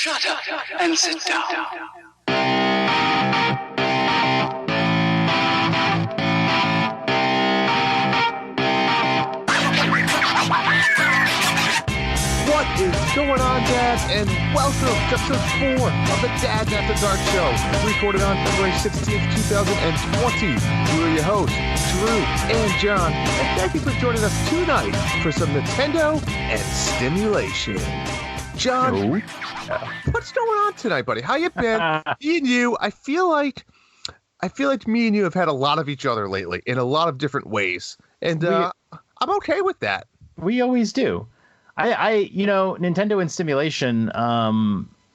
Shut up and sit down. What is going on, Dads? And welcome to episode 4 of the Dads After Dark Show, recorded on February 16th, 2020. We are your hosts, Drew and John, and thank you for joining us tonight for some Nintendo and stimulation. John, what's going on tonight, buddy? How you been? Me and you, I feel like me and you have had a lot of each other lately in a lot of different ways, and I'm okay with that. We always do. Nintendo and stimulation.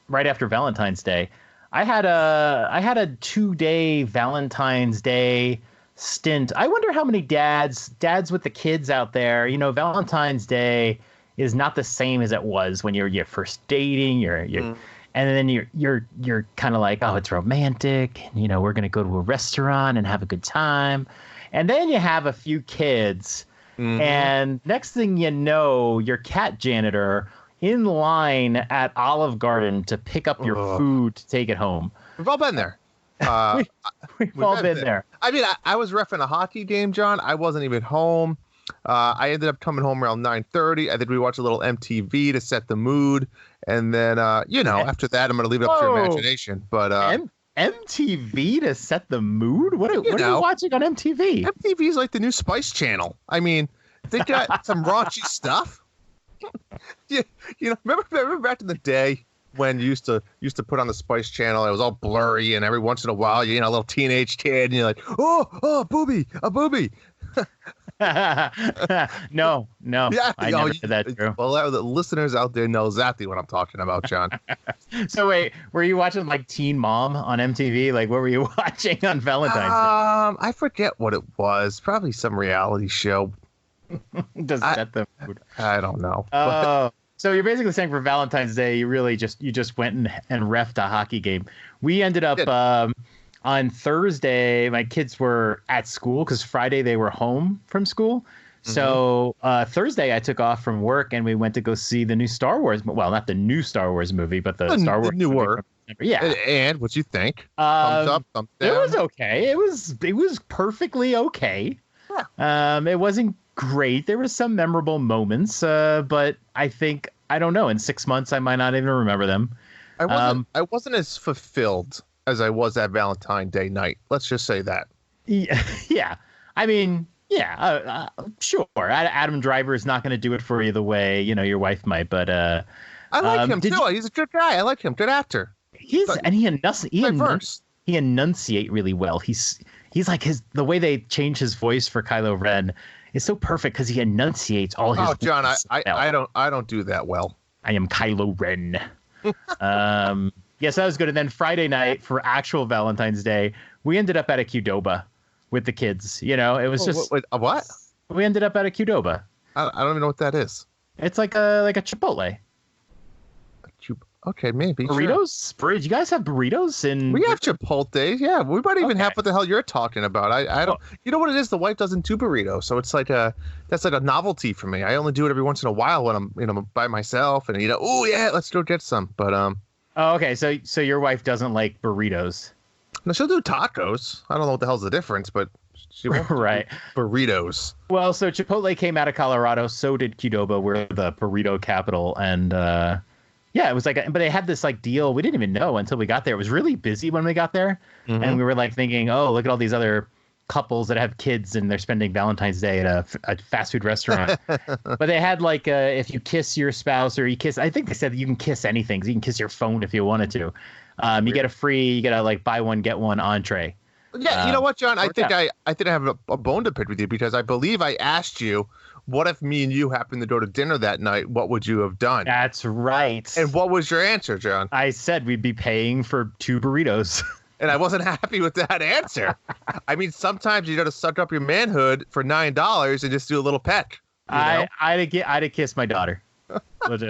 Right after Valentine's Day, I had a 2-day Valentine's Day stint. I wonder how many dads with the kids out there. You know, Valentine's Day is not the same as it was when you're first dating. And then you're kind of like, oh, it's romantic. You know, we're gonna go to a restaurant and have a good time, and then you have a few kids. Mm-hmm. And next thing you know, your cat janitor in line at Olive Garden to pick up your food to take it home. We've all been there. We've all been there. I mean, I was reffing a hockey game, John. I wasn't even home. I ended up coming home around 9:30. I think we watched a little MTV to set the mood. And then, after that, I'm going to leave it up to your imagination. But MTV to set the mood? What are you watching on MTV? MTV is like the new Spice Channel. I mean, they got some raunchy stuff. Remember back in the day when you used to put on the Spice Channel? It was all blurry, and every once in a while, a little teenage kid, and you're like, a booby. No. Yeah, I never did that, Drew. Well, the listeners out there know exactly what I'm talking about, John. So wait, were you watching like Teen Mom on MTV? Like, what were you watching on Valentine's Day? I forget what it was. Probably some reality show. Does set the mood? I don't know. So you're basically saying for Valentine's Day, you just went and reffed a hockey game. We ended up on Thursday, my kids were at school because Friday they were home from school. Mm-hmm. So Thursday I took off from work and we went to go see the new Star Wars. Well, not the new Star Wars movie, but the Star Wars newer. Yeah. And what'd you think? Thumbs up, thumbs down? It was okay. It was perfectly okay. Yeah. It wasn't great. There were some memorable moments, but I don't know. In 6 months, I might not even remember them. I wasn't as fulfilled as I was at Valentine's Day night. Let's just say that. Yeah. I mean, sure. Adam Driver is not going to do it for you the way, your wife might, but I like him too. He's a good guy. I like him. Good actor. He enunciate really well. He's like the way they change his voice for Kylo Ren is so perfect because he enunciates all his. Oh, John, I don't do that well. I am Kylo Ren. Yes, that was good. And then Friday night for actual Valentine's Day, we ended up at a Qdoba with the kids. It was just a what? We ended up at a Qdoba. I don't even know what that is. It's like a Chipotle. Okay, maybe burritos. Sure. Do you guys have burritos? We have Chipotle. Yeah, we might even have what the hell you're talking about. I don't. You know what it is? The wife doesn't do burritos, so it's that's like a novelty for me. I only do it every once in a while when I'm by myself, and oh yeah, let's go get some. But Oh, okay. So your wife doesn't like burritos. No, she'll do tacos. I don't know what the hell's the difference, but she won't right. do burritos. Well, so Chipotle came out of Colorado. So did Qdoba. We're the burrito capital, and it was like, but they had this like deal. We didn't even know until we got there. It was really busy when we got there, and we were like thinking, oh, look at all these other couples that have kids and they're spending Valentine's Day at a fast food restaurant. But they had like if you kiss your spouse or I think they said that you can kiss anything. So you can kiss your phone if you wanted to. You get a like buy one get one entree. Yeah, you know what, John? I think I have a bone to pick with you because I believe I asked you, what if me and you happened to go to dinner that night? What would you have done? That's right. And what was your answer, John? I said we'd be paying for 2 burritos. And I wasn't happy with that answer. I mean, sometimes you got to suck up your manhood for $9 and just do a little peck. I'd have kissed my daughter. But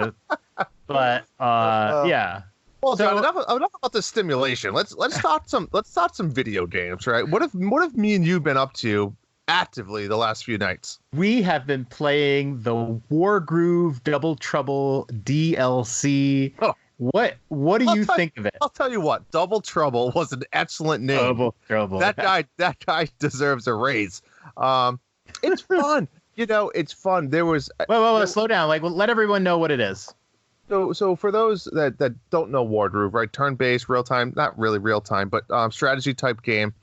yeah. Well, John, enough about the stimulation. Let's talk some video games, right? What have me and you been up to actively the last few nights? We have been playing the Wargroove Double Trouble DLC. What do you think of it? I'll tell you what, Double Trouble was an excellent name. Double Trouble. That guy deserves a raise. It's fun. It's fun. There was Whoa, slow down. Like, let everyone know what it is. So for those that don't know Wardrobe, right? Turn-based, real-time, not really real-time, but strategy type game.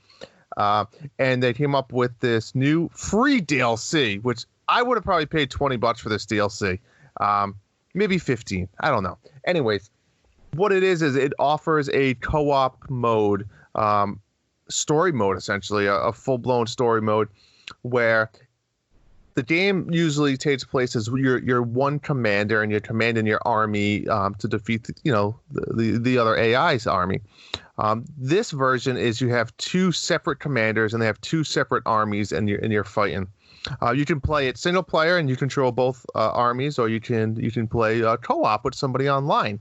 And they came up with this new free DLC, which I would have probably paid $20 for this DLC. Maybe 15. I don't know. Anyways, what it is it offers a co-op mode, story mode, essentially, a full-blown story mode where the game usually takes place as you're one commander and you're commanding your army to defeat the other AI's army. This version is you have two separate commanders and they have two separate armies and you're fighting. You can play it single player and you control both armies, or you can play co-op with somebody online.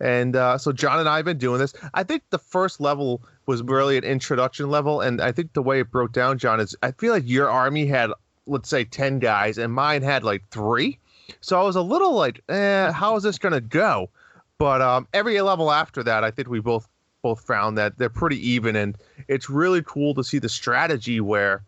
And so John and I have been doing this. I think the first level was really an introduction level, and I think the way it broke down, John, is I feel like your army had, let's say, 10 guys, and mine had like 3. So I was a little like, how is this going to go? But every level after that, I think we both found that they're pretty even, and it's really cool to see the strategy where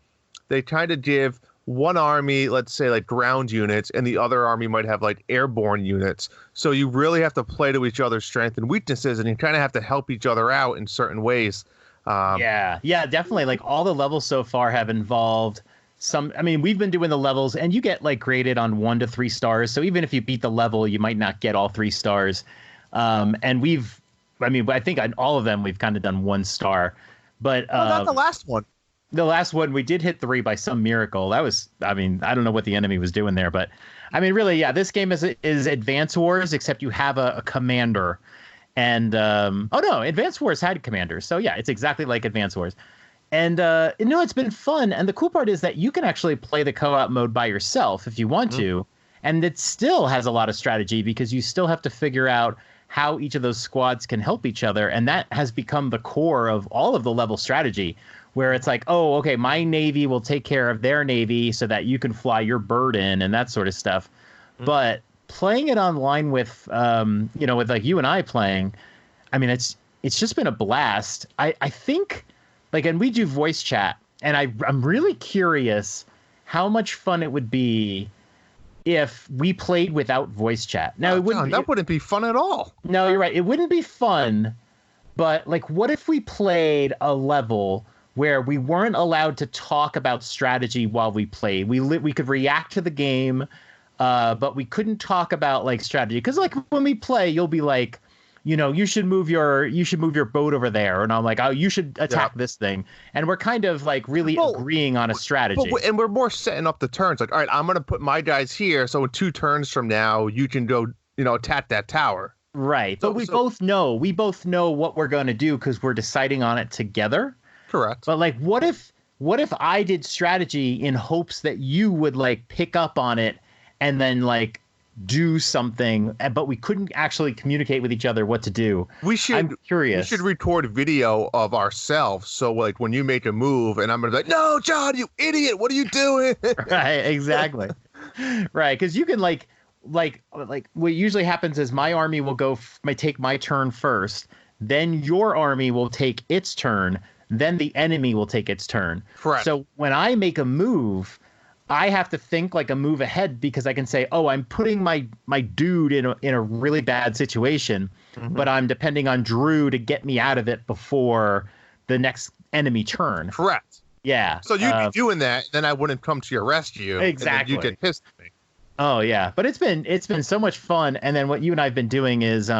they kind of give one army, let's say, like ground units, and the other army might have like airborne units. So you really have to play to each other's strengths and weaknesses, and you kind of have to help each other out in certain ways. Yeah, definitely. Like all the levels so far have involved we've been doing the levels, and you get like graded on 1 to 3 stars. So even if you beat the level, you might not get all 3 stars. And I think on all of them we've kind of done 1 star. But not the last one. The last one, we did hit 3 by some miracle. That was, I don't know what the enemy was doing there, but really, yeah, this game is Advance Wars, except you have a commander. And, Advance Wars had commanders. So yeah, it's exactly like Advance Wars. And, it's been fun. And the cool part is that you can actually play the co-op mode by yourself if you want to. And it still has a lot of strategy because you still have to figure out how each of those squads can help each other. And that has become the core of all of the level strategy, where it's like, oh, okay, my navy will take care of their navy so that you can fly your bird in and that sort of stuff. But playing it online with, with like you and I playing, it's just been a blast. I think, like, and we do voice chat, and I'm really curious how much fun it would be if we played without voice chat. Now, that wouldn't be fun at all. No, you're right. It wouldn't be fun, but like, what if we played a level where we weren't allowed to talk about strategy while we played? We could react to the game, but we couldn't talk about like strategy. Because like when we play, you'll be like, you should move your boat over there, and I'm like, oh, you should attack this thing, and we're kind of like really agreeing on a strategy. And we're more setting up the turns. Like, all right, I'm gonna put my guys here, so in 2 turns from now, you can go, attack that tower. Right, but we both know what we're gonna do because we're deciding on it together. Correct. But like, what if I did strategy in hopes that you would like pick up on it and then like do something, but we couldn't actually communicate with each other what to do? I'm curious. We should record video of ourselves. So like when you make a move and I'm gonna be like, no, John, you idiot, what are you doing? Right, exactly. Right, because you can like what usually happens is my army will take my turn first, then your army will take its turn, then the enemy will take its turn. Correct. So when I make a move, I have to think like a move ahead because I can say, oh, I'm putting my dude in a really bad situation, but I'm depending on Drew to get me out of it before the next enemy turn. Correct. Yeah. So you'd be doing that, then I wouldn't come to your rescue. Exactly. And then you get pissed at me. Oh yeah, but it's been so much fun. And then what you and I've been doing is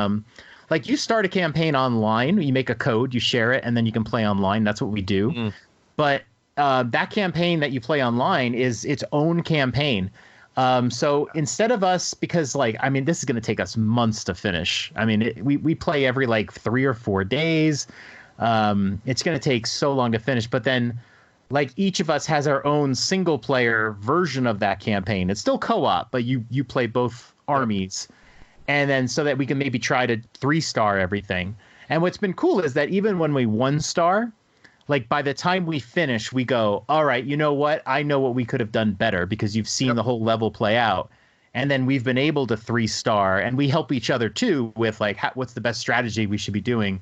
like you start a campaign online, you make a code, you share it, and then you can play online. That's what we do. But that campaign that you play online is its own campaign. So instead of us, because like, this is going to take us months to finish. We play every like 3 or 4 days. It's going to take so long to finish, but then like each of us has our own single player version of that campaign. It's still co-op, but you play both armies. And then so that we can maybe try to 3-star everything. And what's been cool is that even when we 1-star, like by the time we finish, we go, all right, you know what? I know what we could have done better because you've seen the whole level play out. and then we've been able to 3-star, and we help each other too with like what's the best strategy we should be doing.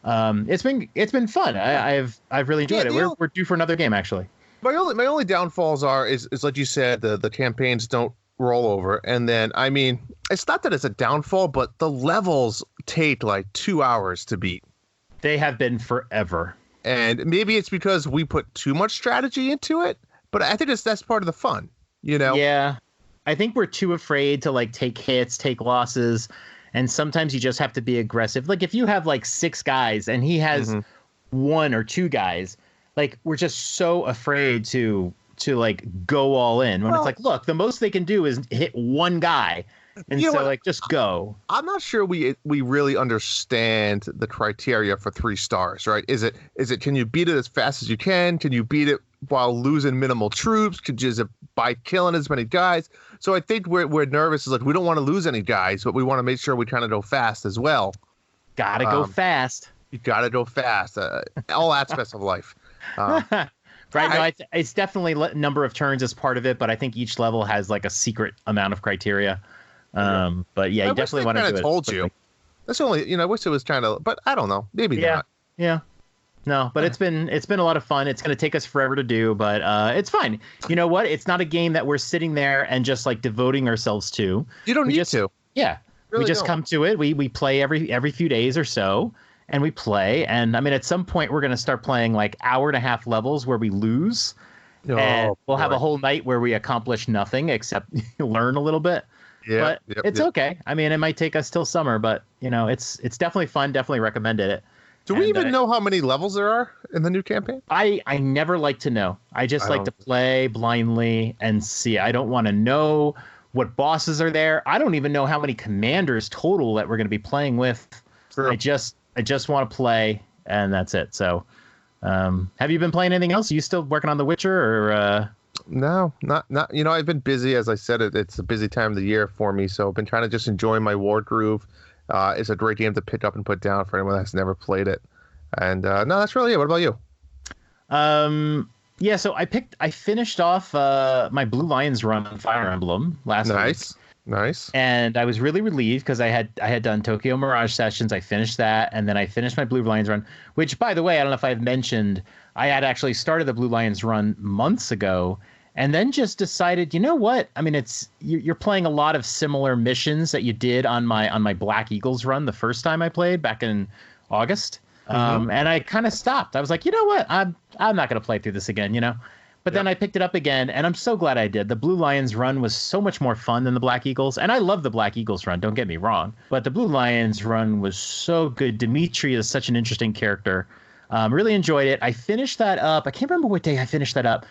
It's been fun. I've really enjoyed it. We're due for another game actually. My only downfalls is like you said, the campaigns don't roll over, and then I mean it's not that it's a downfall, but the levels take like 2 hours to beat. They have been forever. And maybe it's because we put too much strategy into it, but I think that's part of the fun, you know? Yeah. I think we're too afraid to like take hits, take losses, and sometimes you just have to be aggressive. Like if you have like 6 guys and he has 1 or 2 guys, like we're just so afraid to like go all in when it's like, look, the most they can do is hit 1 guy. And so like just go. I'm not sure we really understand the criteria for 3 stars, right? Is it can you beat it as fast as you can? Can you beat it while losing minimal troops? Is it by killing as many guys? So I think we're nervous. Is like we don't want to lose any guys, but we want to make sure we kind of go fast as well. Gotta go fast. You gotta go fast. All aspects of life. Right. No, it's definitely number of turns as part of it, but I think each level has like a secret amount of criteria. But yeah, you definitely want to do it. Told you. That's the only, I wish it was trying to, but I don't know. Maybe not. Yeah. No, but it's been a lot of fun. It's going to take us forever to do, but it's fine. You know what? It's not a game that we're sitting there and just like devoting ourselves to. You don't need to. Yeah. Really we just come to it. We play every few days or so, and we play. And I mean, at some point we're going to start playing like 1.5 hour levels where we lose. And we'll have a whole night where we accomplish nothing except learn a little bit. Yeah, but it's okay. I mean, it might take us till summer, but it's definitely fun. Definitely recommended it. Do we even know how many levels there are in the new campaign? I never like to know. I just like to play blindly and see. I don't want to know what bosses are there. I don't even know how many commanders total that we're going to be playing with. Sure. I just want to play, and that's it. So, have you been playing anything else? Are you still working on The Witcher, or? No, not. I've been busy. As I said, it's a busy time of the year for me. So I've been trying to just enjoy my War Groove. It's a great game to pick up and put down for anyone that's never played it. And no, that's really it. What about you? Yeah. So I finished off my Blue Lions run on Fire Emblem last week. Nice. And I was really relieved because I had done Tokyo Mirage Sessions. I finished that, and then I finished my Blue Lions run. Which, by the way, I don't know if I've mentioned, I had actually started the Blue Lions run months ago. And then just decided, you know what? I mean, you're playing a lot of similar missions that you did on my Black Eagles run the first time I played back in August. And I kind of stopped. I was like, you know what? I'm not going to play through this again, But then I picked it up again, and I'm so glad I did. The Blue Lions run was so much more fun than the Black Eagles. And I love the Black Eagles run, don't get me wrong. But the Blue Lions run was so good. Dimitri is such an interesting character. Really enjoyed it. I finished that up. I can't remember what day I finished that up.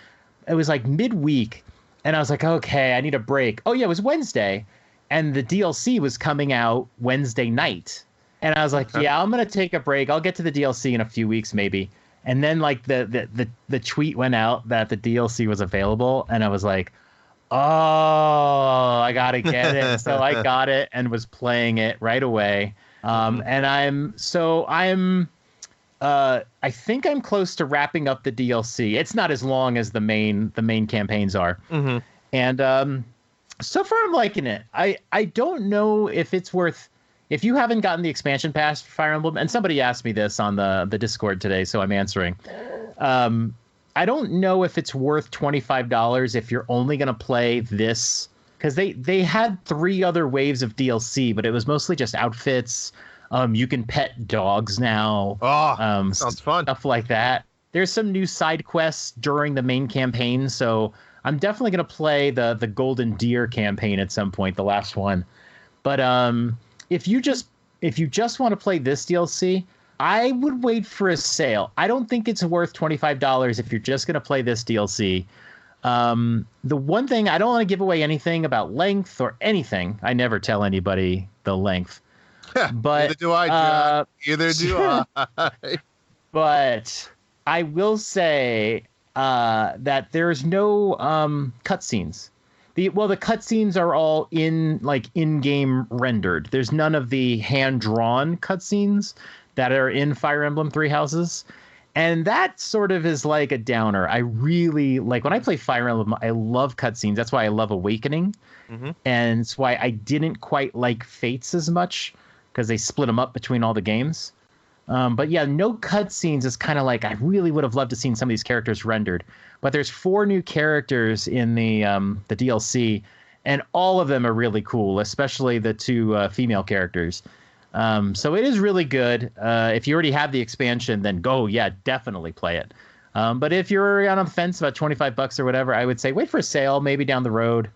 It was like midweek, and I was like, okay, I need a break. Oh, yeah, it was Wednesday, and the DLC was coming out Wednesday night. And I was like, yeah, I'm going to take a break. I'll get to the DLC in a few weeks maybe. And then like the tweet went out that the DLC was available, and I was like, oh, I got to get it. So I got it and was playing it right away. And I think I'm close to wrapping up the DLC. It's not as long as the main campaigns are. And so far I'm liking it. I don't know if it's worth, if you haven't gotten the expansion pass for Fire Emblem, and somebody asked me this on the Discord today, so I'm answering. I don't know if it's worth $25 if you're only going to play this, because they had 3 other waves of DLC, but it was mostly just outfits. You can pet dogs now. Oh, sounds fun. Stuff like that. There's some new side quests during the main campaign, so I'm definitely going to play the Golden Deer campaign at some point, the last one. But if you just want to play this DLC, I would wait for a sale. I don't think it's worth $25 if you're just going to play this DLC. The one thing, I don't want to give away anything about length or anything. I never tell anybody the length. But neither do I, John. Neither do I. But I will say that there's no cutscenes. The cutscenes are all in-game rendered. There's none of the hand-drawn cutscenes that are in Fire Emblem Three Houses. And that sort of is like a downer. I really like when I play Fire Emblem, I love cutscenes. That's why I love Awakening. And it's why I didn't quite like Fates as much, because they split them up between all the games. But yeah, no cutscenes is kind of like, I really would have loved to seen some of these characters rendered. But there's 4 new characters in the DLC, and all of them are really cool, especially the 2 female characters. So it is really good. If you already have the expansion, then go, yeah, definitely play it. But if you're on a fence about $25 or whatever, I would say wait for a sale, maybe down the road,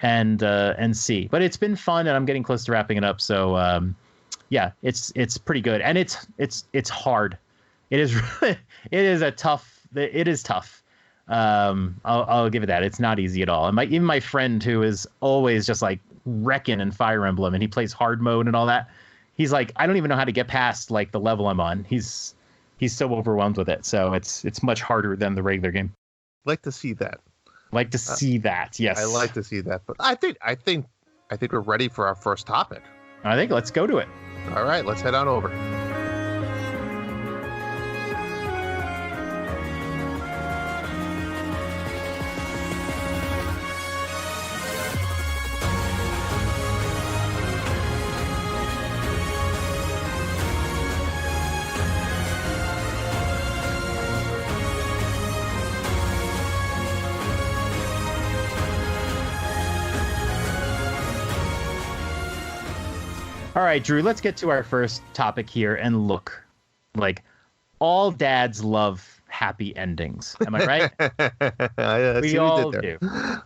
and see. But it's been fun, and I'm getting close to wrapping it up. So yeah, it's pretty good, and it's hard. It is really, it is tough. I'll give it that. It's not easy at all. And even my friend, who is always just like wrecking in Fire Emblem, and he plays hard mode and all that, he's like, I don't even know how to get past like the level I'm on. He's so overwhelmed with it. So it's much harder than the regular game. Like to see that. Like to see that. Yes. I like to see that. But I think we're ready for our first topic. I think let's go to it. All right, let's head on over. All right, Drew, let's get to our first topic here. And look, like, all dads love happy endings. Am I right? We all do.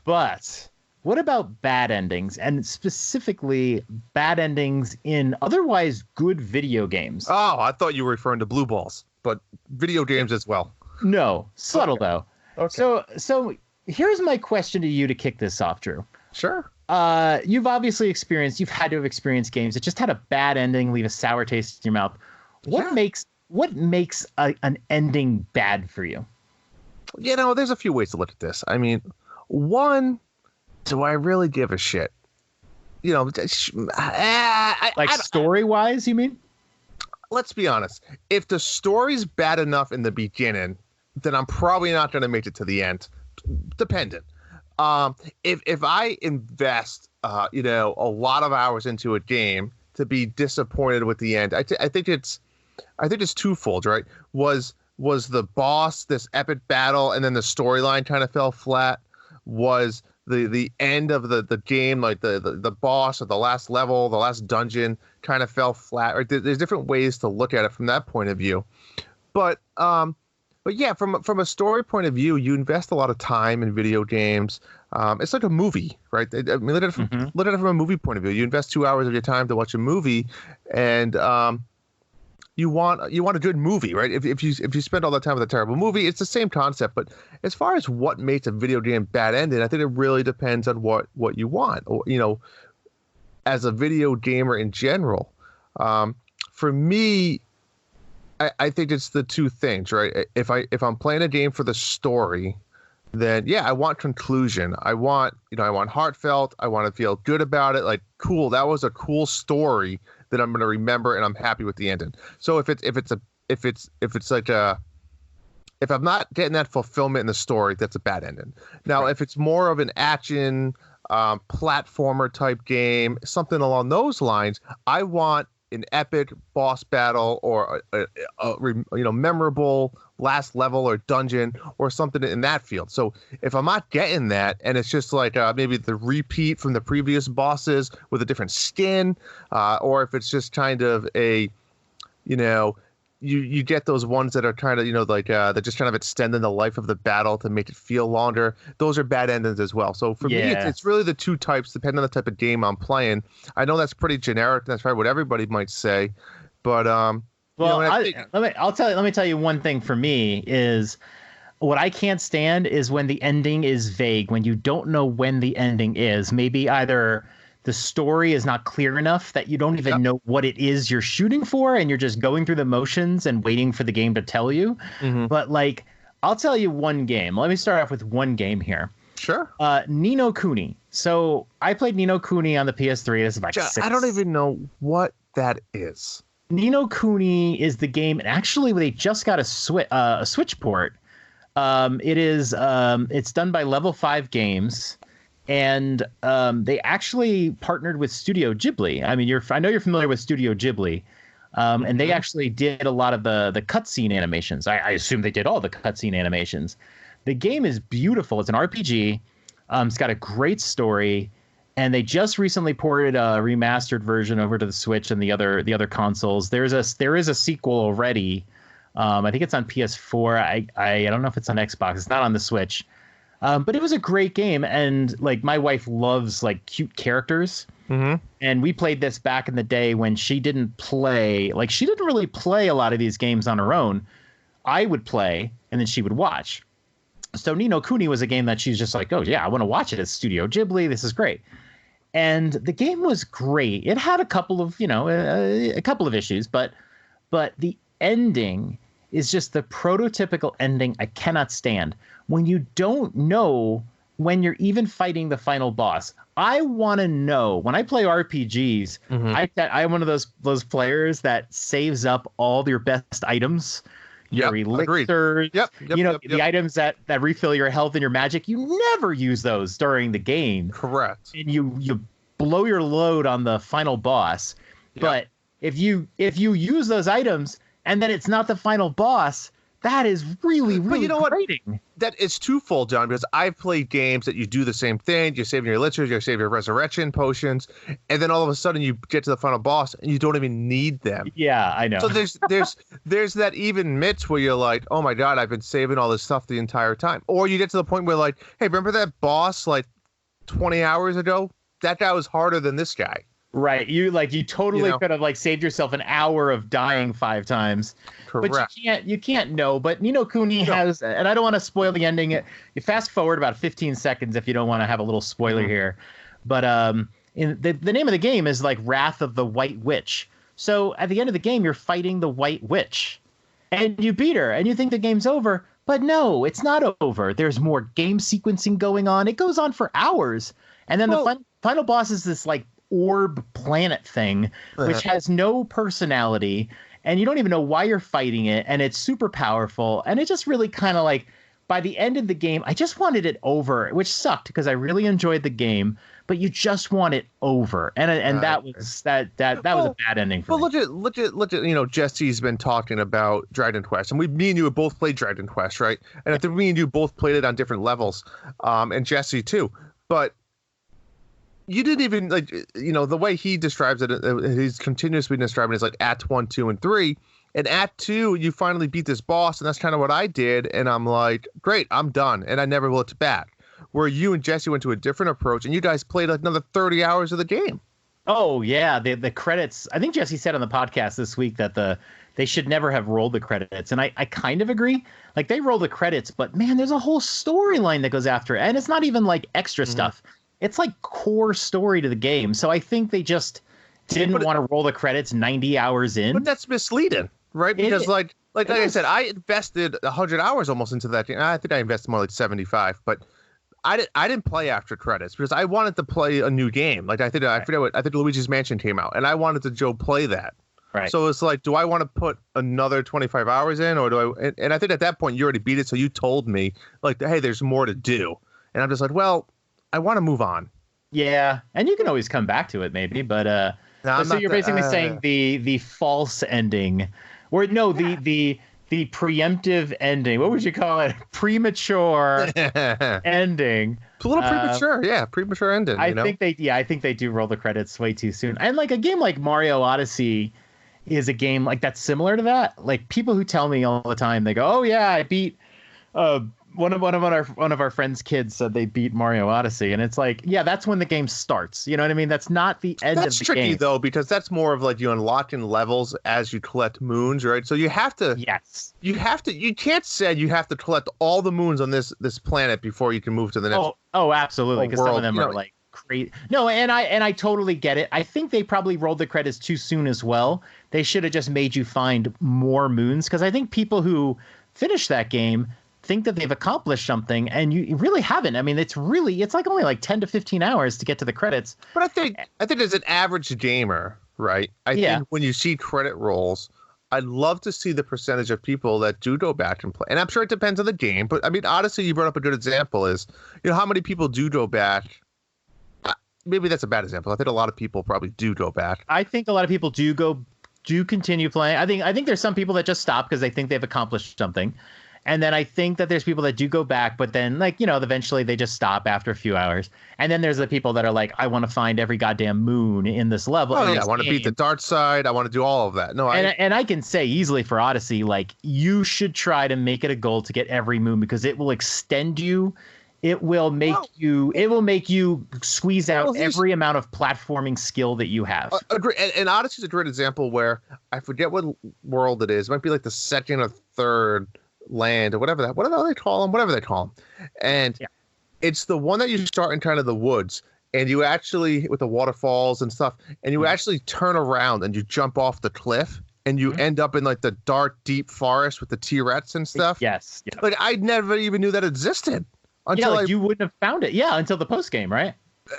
But what about bad endings, and specifically bad endings in otherwise good video games? Oh, I thought you were referring to blue balls, but video games as well. No, subtle Okay. though. Okay. So here's my question to you to kick this off, Drew. Sure. You've obviously you've had to have experienced games that just had a bad ending, leave a sour taste in your mouth. What makes an ending bad for you? You know, there's a few ways to look at this. I mean, one, do I really give a shit? You know, Story-wise, you mean? Let's be honest. If the story's bad enough in the beginning, then I'm probably not going to make it to the end. Dependent. If I invest, a lot of hours into a game to be disappointed with the end, I think it's twofold, right? Was the boss this epic battle, and then the storyline kind of fell flat? Was the end of the game, like the boss or the last level, the last dungeon, kind of fell flat? Right? There's different ways to look at it from that point of view, but yeah, from a story point of view, you invest a lot of time in video games. It's like a movie, right? I mean, look at it from a movie point of view. You invest 2 hours of your time to watch a movie, and you want a good movie, right? If you spend all that time with a terrible movie, it's the same concept. But as far as what makes a video game bad ending, I think it really depends on what you want, or as a video gamer in general. For me, I think it's the two things, right? If I'm playing a game for the story, then yeah, I want conclusion. I want heartfelt. I want to feel good about it. Like, cool, that was a cool story that I'm going to remember, and I'm happy with the ending. So if I'm not getting that fulfillment in the story, that's a bad ending. Now, right. If it's more of an action platformer type game, something along those lines, I want an epic boss battle, or a memorable last level or dungeon, or something in that field. So if I'm not getting that, and it's just like maybe the repeat from the previous bosses with a different skin, or if it's just kind of a, you get those ones that are kind of, that just kind of extending the life of the battle to make it feel longer. Those are bad endings as well. So for me, it's really the two types, depending on the type of game I'm playing. I know that's pretty generic. That's probably what everybody might say, but let me tell you one thing for me is what I can't stand is when the ending is vague, when you don't know when the ending is. Maybe either the story is not clear enough that you don't even know what it is you're shooting for, and you're just going through the motions and waiting for the game to tell you. Mm-hmm. But like, I'll tell you one game. Let me start off with one game here. Sure. Ni no Kuni. So I played Ni no Kuni on the PS3. This is like I don't even know what that is. Ni no Kuni is the game, and actually they just got a Switch port. It's done by Level 5 Games, and they actually partnered with Studio Ghibli. I mean, I know you're familiar with Studio Ghibli, and they actually did a lot of the cutscene animations. I assume they did all the cutscene animations. The game is beautiful. It's an RPG. It's got a great story, and they just recently ported a remastered version over to the Switch and the other consoles. There is a sequel already. I think it's on PS4. I don't know if it's on Xbox. It's not on the Switch. But it was a great game, and like my wife loves like cute characters. Mm-hmm. And we played this back in the day when she didn't play. Like she didn't really play a lot of these games on her own. I would play, and then she would watch. So Ni no Kuni was a game that she's just like, oh yeah, I want to watch it. It's Studio Ghibli. This is great. And the game was great. It had a couple of issues, but the ending is just the prototypical ending I cannot stand. When you don't know when you're even fighting the final boss. I want to know when I play RPGs. I'm one of those players that saves up all your best items. Your elixirs, the items that refill your health and your magic. You never use those during the game. Correct. And you blow your load on the final boss. Yep. But if you use those items and then it's not the final boss, that is really grating. What? That it's twofold, John, because I've played games that you do the same thing. You're saving your elixirs, you're saving your resurrection potions, and then all of a sudden you get to the final boss and you don't even need them. Yeah, I know. So there's that even midst where you're like, oh my God, I've been saving all this stuff the entire time. Or you get to the point where like, hey, remember that boss like 20 hours ago? That guy was harder than this guy. Right. You totally could have like saved yourself an hour of dying 5 times. Correct. But you can't know. But Ni no Kuni has, and I don't want to spoil the ending. You fast forward about 15 seconds if you don't want to have a little spoiler here. But in the name of the game is like Wrath of the White Witch. So at the end of the game, you're fighting the White Witch, and you beat her, and you think the game's over. But no, it's not over. There's more game sequencing going on. It goes on for hours, and then the final boss is this like orb planet thing, which has no personality, and you don't even know why you're fighting it, and it's super powerful, and it just really kind of like, by the end of the game, I just wanted it over, which sucked because I really enjoyed the game, but you just want it over, and that was that was a bad ending for me. Look at Jesse's been talking about Dragon Quest, and me and you have both played Dragon Quest, right? And I think me and you both played it on different levels, and Jesse too, but you didn't even the way he describes it. He's continuously describing it as like Act 1, 2, and 3. And Act 2, you finally beat this boss, and that's kind of what I did. And I'm like, great, I'm done, and I never looked back. Where you and Jesse went to a different approach, and you guys played like another 30 hours of the game. Oh yeah, the credits. I think Jesse said on the podcast this week that they should never have rolled the credits, and I kind of agree. Like they roll the credits, but man, there's a whole storyline that goes after it, and it's not even like extra stuff. It's like core story to the game. So I think they just didn't want to roll the credits 90 hours in. But that's misleading, right? Because like I said, I invested 100 hours almost into that game. I think I invested more like 75, but I didn't play after credits because I wanted to play a new game. Like I think Luigi's Mansion came out, and I wanted to play that. Right. So it's like, do I want to put another 25 hours in, or do I? And I think at that point you already beat it, so you told me like, hey, there's more to do, and I'm just like, well, I want to move on. Yeah, and you can always come back to it, maybe. But so you're basically saying the false ending, or no, the preemptive ending. What would you call it? Premature ending. It's a little premature, premature ending. I think they do roll the credits way too soon. And like a game like Mario Odyssey is a game like that's similar to that. Like people who tell me all the time, they go, "Oh yeah, I beat." One of our friends' kids said they beat Mario Odyssey, and it's like, yeah, that's when the game starts. You know what I mean? That's not the end of the game. That's tricky though, because that's more of like you unlocking levels as you collect moons, right? So you have to. Yes. You can't say you have to collect all the moons on this planet before you can move to the next. Oh, absolutely. Because some of them are like crazy. No, and I totally get it. I think they probably rolled the credits too soon as well. They should have just made you find more moons, because I think people who finish that game think that they've accomplished something, and you really haven't. I mean, it's like only like 10 to 15 hours to get to the credits. But I think as an average gamer, right? I Yeah. think when you see credit rolls, I'd love to see the percentage of people that do go back and play. And I'm sure it depends on the game, but I mean, Odyssey, you brought up a good example is, how many people do go back? Maybe that's a bad example. I think a lot of people probably do go back. I think a lot of people do continue playing. I think there's some people that just stop because they think they've accomplished something. And then I think that there's people that do go back, but then eventually they just stop after a few hours. And then there's the people that are like, I want to find every goddamn moon in this level. Oh yeah, I want to beat the dark side. I want to do all of that. No, and I can say easily for Odyssey, like, you should try to make it a goal to get every moon because it will extend you. It will make you squeeze out every amount of platforming skill that you have. Agree. And Odyssey is a great example where I forget what world it is. It might be like the second or third land or whatever they call them. And it's the one that you start in kind of the woods, and you actually, with the waterfalls and stuff, and you actually turn around and you jump off the cliff and you end up in like the dark, deep forest with the T-Rex and stuff. Yes. Yeah. Like, I never even knew that existed. Until you wouldn't have found it. Yeah, until the post game, right?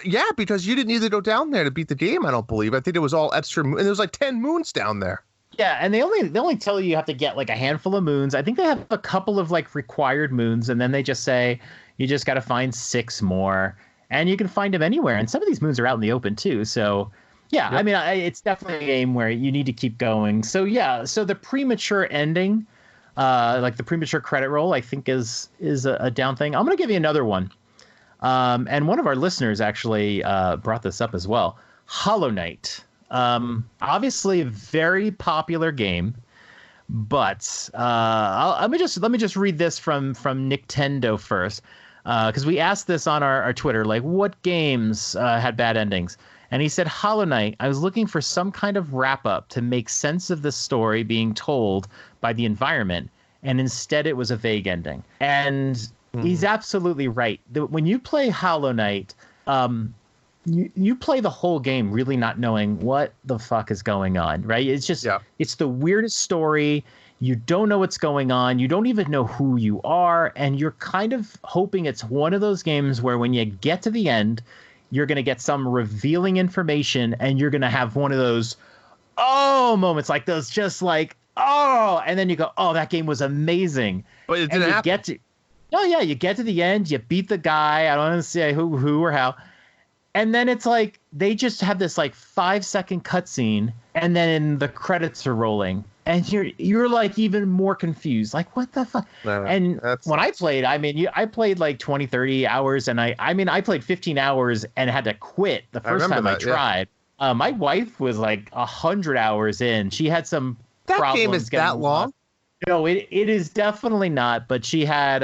Yeah, because you didn't need to go down there to beat the game, I don't believe. I think it was all extra, and there was like 10 moons down there. Yeah, and they only tell you have to get like a handful of moons. I think they have a couple of like required moons, and then they just say you just got to find 6 more, and you can find them anywhere. And some of these moons are out in the open too. So yeah, yep. I mean, it's definitely a game where you need to keep going. So yeah, so the premature ending. Like the premature credit roll, I think is a down thing. I'm going to give you another one. And one of our listeners actually brought this up as well. Hollow Knight. Obviously a very popular game, but let me just read this from Nintendo first. Because we asked this on our Twitter, like, what games had bad endings? And he said, Hollow Knight, I was looking for some kind of wrap-up to make sense of the story being told by the environment, and instead it was a vague ending. And he's absolutely right. When you play Hollow Knight, you play the whole game really not knowing what the fuck is going on, right? It's just, It's the weirdest story. You don't know what's going on. You don't even know who you are, and you're kind of hoping it's one of those games where when you get to the end, you're going to get some revealing information, and you're going to have one of those moments, like those, just like, and then you go, that game was amazing. But it didn't happen. You get to the end, you beat the guy. I don't want to say who or how. And then it's like they just have this like 5-second cutscene, and then the credits are rolling, and you're like even more confused. Like, what the fuck? And when I played, I played like 20, 30 hours, and I played 15 hours and had to quit the first time I tried. Yeah. My wife was like 100 hours in. She had some problems. That game is that long? No, it is definitely not. But she had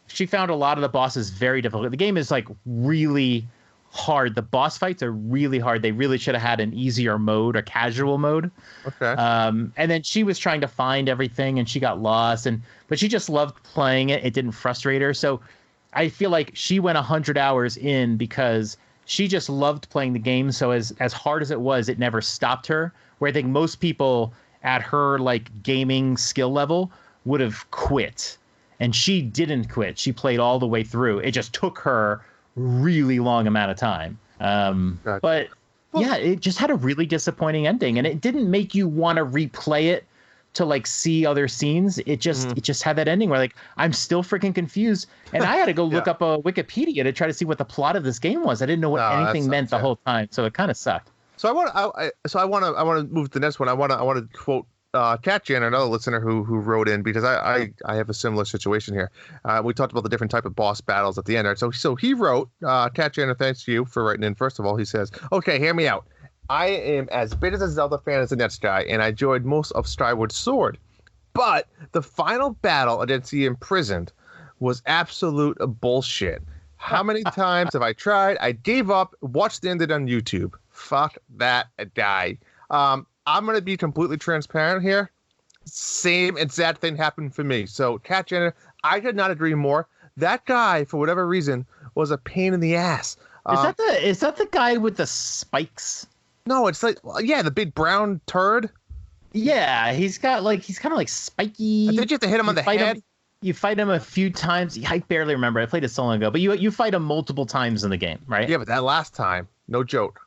she found a lot of the bosses very difficult. The game is like really hard. The boss fights are really hard. They really should have had an easier mode, a casual mode. Okay. And then she was trying to find everything, and she got lost. But she just loved playing it. It didn't frustrate her. So I feel like she went 100 hours in because she just loved playing the game. So as hard as it was, it never stopped her. Where I think most people at her like gaming skill level would have quit, and she didn't quit. She played all the way through. It just took her really long amount of time. But yeah, it just had a really disappointing ending, and it didn't make you want to replay it to like see other scenes. It just had that ending where like, I'm still freaking confused, and I had to go look up a Wikipedia to try to see what the plot of this game was. I didn't know what anything meant the whole time, so it kind of sucked. So I want to move to the next one. I want to quote Kat Jan, another listener who wrote in, because I have a similar situation here. We talked about the different type of boss battles at the end. Right? So he wrote, Kat Jan, thanks to you for writing in. First of all, he says, okay, hear me out. I am as big as a Zelda fan as the next guy, and I enjoyed most of Skyward Sword. But the final battle against the imprisoned was absolute bullshit. How many times have I tried? I gave up, watched the end of it on YouTube. Fuck that guy. I'm going to be completely transparent here. Same exact thing happened for me. So, Kat Jenner, I could not agree more. That guy, for whatever reason, was a pain in the ass. Is that the guy with the spikes? No, it's like, the big brown turd. Yeah, he's kind of like spiky. I think you have to hit him on the head. You fight him a few times. I barely remember. I played it so long ago. But you fight him multiple times in the game, right? Yeah, but that last time, no joke.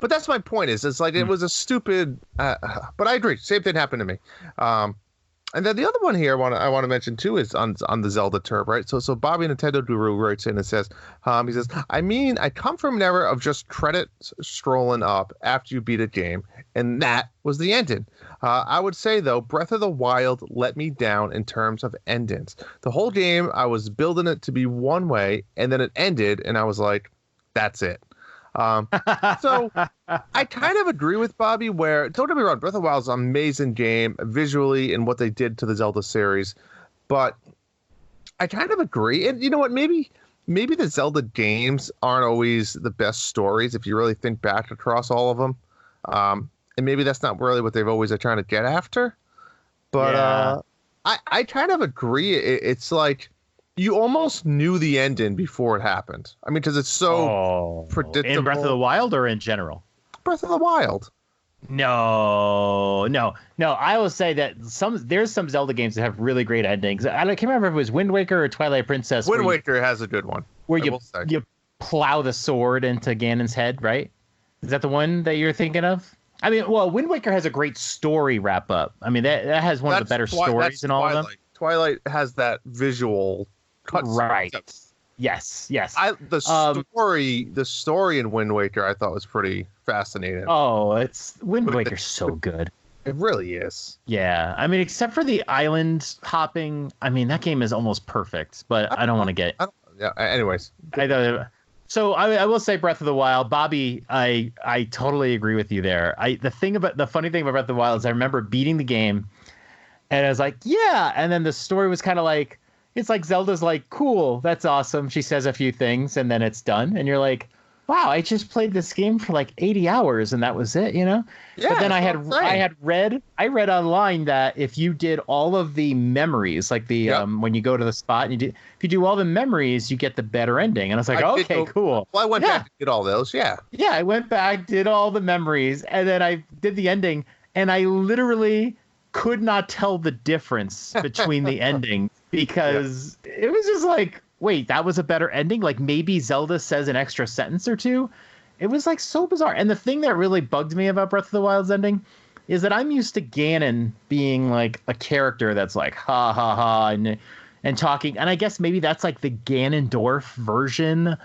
But that's my point. It's like it was a stupid. But I agree. Same thing happened to me. And then the other one here I want to mention too is on the Zelda turb, right? So Bobby Nintendo Guru writes in and says, he says, I mean, I come from an era of just credits strolling up after you beat a game, and that was the ending. I would say though, Breath of the Wild let me down in terms of endings. The whole game, I was building it to be one way, and then it ended, and I was like, that's it. So I kind of agree with Bobby where, don't get me wrong, Breath of the Wild is an amazing game visually and what they did to the Zelda series, but I kind of agree. And you know what, maybe the Zelda games aren't always the best stories if you really think back across all of them. And maybe that's not really what they've always are trying to get after. But I kind of agree. It's like, you almost knew the ending before it happened. I mean, because it's so predictable. In Breath of the Wild or in general? Breath of the Wild. No. I will say that there's some Zelda games that have really great endings. I can't remember if it was Wind Waker or Twilight Princess. Wind Waker has a good one. Where you plow the sword into Ganon's head, right? Is that the one that you're thinking of? I mean, well, Wind Waker has a great story wrap up. I mean, that has one of the better stories in all of them. Twilight has that visual cut. Right. Yes. The story in Wind Waker I thought was pretty fascinating. Oh, Wind Waker's so good. It really is. Yeah. I mean, except for the island hopping, I mean, that game is almost perfect, but I don't want to get. Anyways. So I will say Breath of the Wild, Bobby, I totally agree with you there. The funny thing about Breath of the Wild is I remember beating the game and I was like, yeah. And then the story was kind of like, it's like Zelda's like, cool, that's awesome. She says a few things and then it's done. And you're like, wow, I just played this game for like 80 hours and that was it, you know? Yeah, but then I read online that if you did all of the memories, like the when you go to the spot and if you do all the memories, you get the better ending. And I was like, okay, cool. Well, I went back and did all those, yeah. Yeah, I went back, did all the memories, and then I did the ending, and I literally could not tell the difference between the ending because it was just like, wait, that was a better ending? Like maybe Zelda says an extra sentence or two? It was like so bizarre. And the thing that really bugged me about Breath of the Wild's ending is that I'm used to Ganon being like a character that's like ha ha ha and talking. And I guess maybe that's like the Ganondorf version.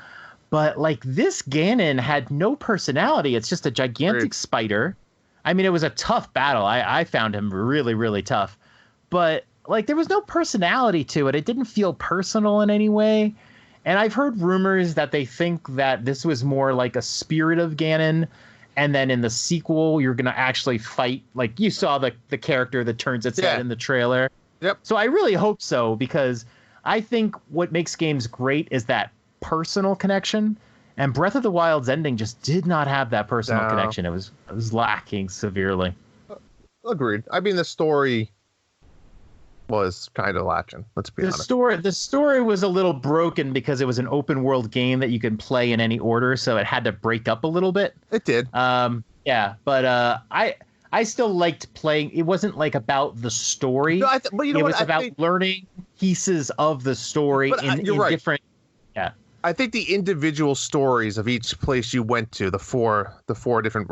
But like this Ganon had no personality. It's just a gigantic spider. I mean, it was a tough battle. I found him really, really tough. But like there was no personality to it. It didn't feel personal in any way. And I've heard rumors that they think that this was more like a Spirit of Ganon. And then in the sequel, you're going to actually fight. Like you saw the character that turns its head in the trailer. Yep. So I really hope so, because I think what makes games great is that personal connection. And Breath of the Wild's ending just did not have that personal connection. It was lacking severely. Agreed. I mean, the story was kind of lacking. Let's be honest. The story was a little broken because it was an open world game that you could play in any order, so it had to break up a little bit. It did. But I still liked playing. It wasn't like about the story. No, but you know it what? was about learning pieces of the story in different. Yeah. I think the individual stories of each place you went to, the four different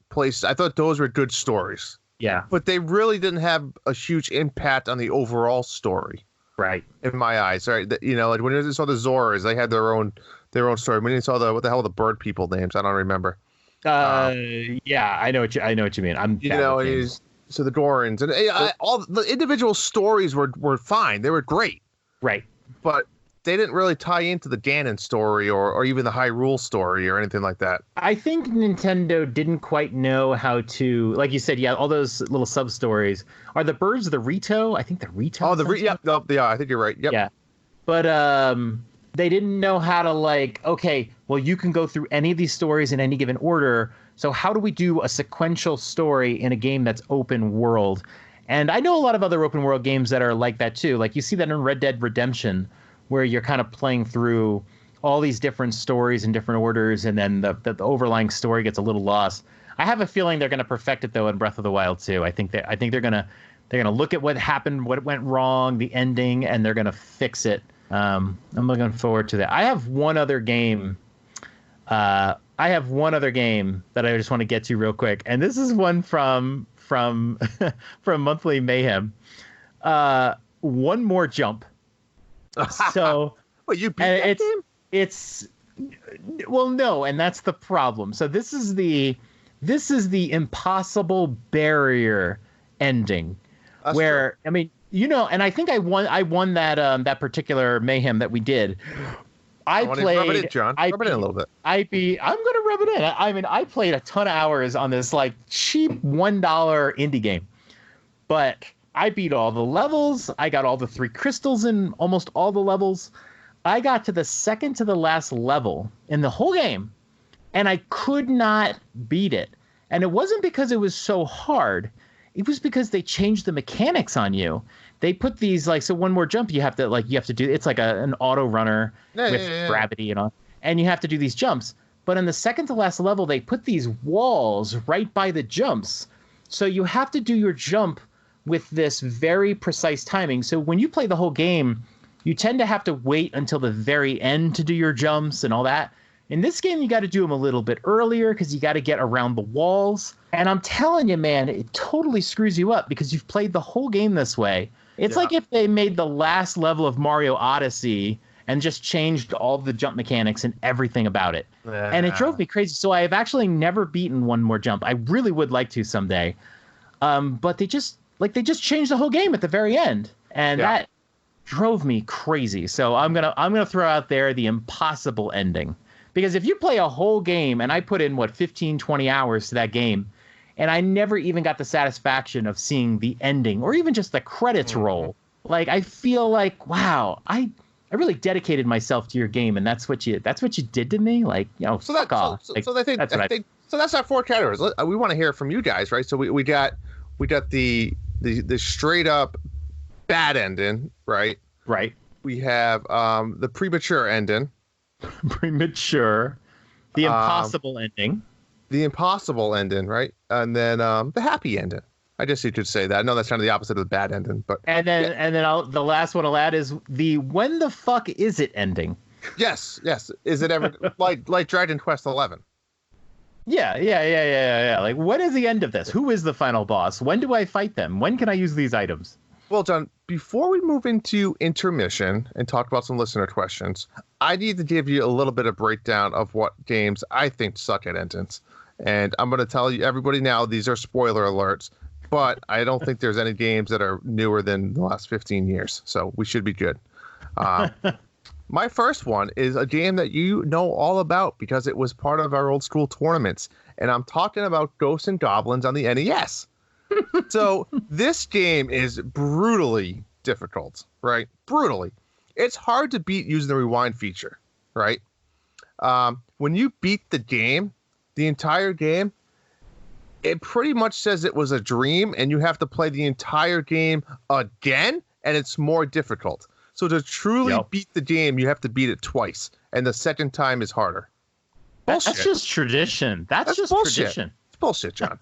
places, I thought those were good stories. Yeah. But they really didn't have a huge impact on the overall story. Right. In my eyes. Right. You know, like when you saw the Zoras, they had their own story. When you saw what the hell are the bird people names? I don't remember. Yeah, I know what you mean. So the Gorons and all the individual stories were fine. They were great. Right. But they didn't really tie into the Ganon story or even the Hyrule story or anything like that. I think Nintendo didn't quite know how to, like you said, all those little sub-stories. Are the birds the Rito? I think the Rito. Oh, I think you're right. Yep. Yeah. But they didn't know how to you can go through any of these stories in any given order. So how do we do a sequential story in a game that's open world? And I know a lot of other open world games that are like that too. Like you see that in Red Dead Redemption, where you're kind of playing through all these different stories in different orders, and then the overlying story gets a little lost. I have a feeling they're going to perfect it though in Breath of the Wild too. I think they're going to look at what happened, what went wrong, the ending, and they're going to fix it. I'm looking forward to that. I have one other game. I I have one other game that I just want to get to real quick, and this is one from from Monthly Mayhem. One More Jump. So, well, you beat that game? It's well, no, and that's the problem. So this is the impossible barrier ending, That's where true. I mean, and I think I won that particular Mayhem that we did. I played. Rub it in, John. Rub it in a little bit. I'm gonna rub it in. I mean, I played a ton of hours on this like cheap $1 indie game, but I beat all the levels. I got all the 3 crystals in almost all the levels. I got to the second to the last level in the whole game, and I could not beat it. And it wasn't because it was so hard. It was because they changed the mechanics on you. They put these so One More Jump, you have to do, it's like an auto runner with gravity and all, and you have to do these jumps. But in the second to last level, they put these walls right by the jumps. So you have to do your jump with this very precise timing. So when you play the whole game, you tend to have to wait until the very end to do your jumps and all that. In this game, you got to do them a little bit earlier because you got to get around the walls. And I'm telling you, man, it totally screws you up because you've played the whole game this way. It's like if they made the last level of Mario Odyssey and just changed all the jump mechanics and everything about it. Yeah. And it drove me crazy. So I have actually never beaten One More Jump. I really would like to someday. But they just changed the whole game at the very end. And that drove me crazy. So I'm gonna throw out there the impossible ending. Because if you play a whole game, and I put in, 15, 20 hours to that game, and I never even got the satisfaction of seeing the ending or even just the credits roll, I feel like, wow, I really dedicated myself to your game, and that's what you did to me? So fuck off. So that's our 4 categories. We want to hear from you guys, right? So we got the straight up bad ending, right? Right. We have the premature ending. Premature, the impossible ending, right? And then the happy ending. I guess you could say that. I know that's kind of the opposite of the bad ending, but the last one I'll add is the when the fuck is it ending? Yes. Is it ever like Dragon Quest 11? Yeah. Like, what is the end of this? Who is the final boss? When do I fight them? When can I use these items? Well, John, before we move into intermission and talk about some listener questions, I need to give you a little bit of breakdown of what games I think suck at endings. And I'm going to tell you, everybody now, these are spoiler alerts, but I don't think there's any games that are newer than the last 15 years. So we should be good. My first one is a game that you know all about because it was part of our old school tournaments. And I'm talking about Ghosts and Goblins on the NES. So this game is brutally difficult, right? Brutally. It's hard to beat using the rewind feature, right? When you beat the game, the entire game, it pretty much says it was a dream and you have to play the entire game again, and it's more difficult. So to truly beat the game, you have to beat it twice, and the second time is harder. Bullshit. That's just tradition. That's just bullshit. Tradition. It's bullshit, John.